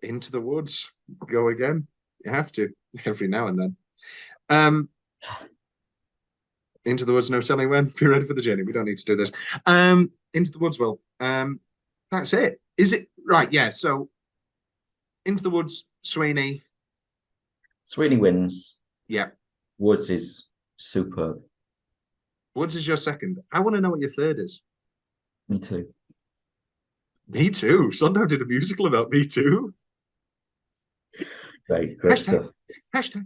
Into the woods. Go again. You have to, every now and then. Into the woods, no telling when. Be ready for the journey. We don't need to do this. Into the woods, Will. That's it. Is it? Right, yeah. So, Into the Woods, Sweeney. Sweeney wins. Yeah. Woods is superb. Woods is your second. I want to know what your third is. Me too. Me too. Sondheim did a musical about Me Too. Great Hashtag. stuff. Hashtag.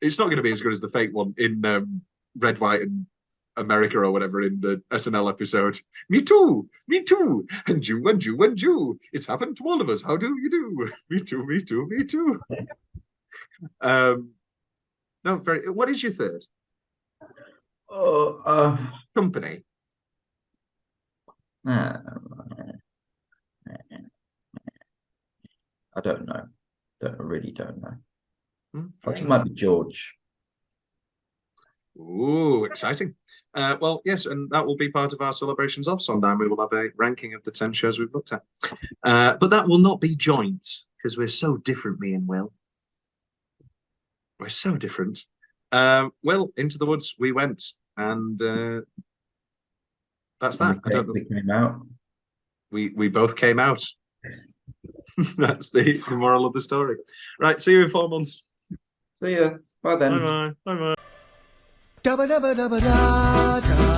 It's not going to be as good as the fake one in Red, White, and America or whatever in the SNL episode. Me too, and you, and you, and you. It's happened to all of us. How do you do? Me too, me too, me too. No, very. What is your third? Company. I don't know. I really don't know. I think it might be George. Ooh, exciting. Well, yes, and that will be part of our celebrations of Sondheim. We will have a ranking of the 10 shows we've looked at. But that will not be joint, because we're so different, me and Will. We're so different. Well, Into the Woods we went, and that's that. I don't know. We came out. We both came out. That's the moral of the story. Right, see you in 4 months. See ya. Bye then. Bye bye. Bye bye. Da ba da ba da ba da da.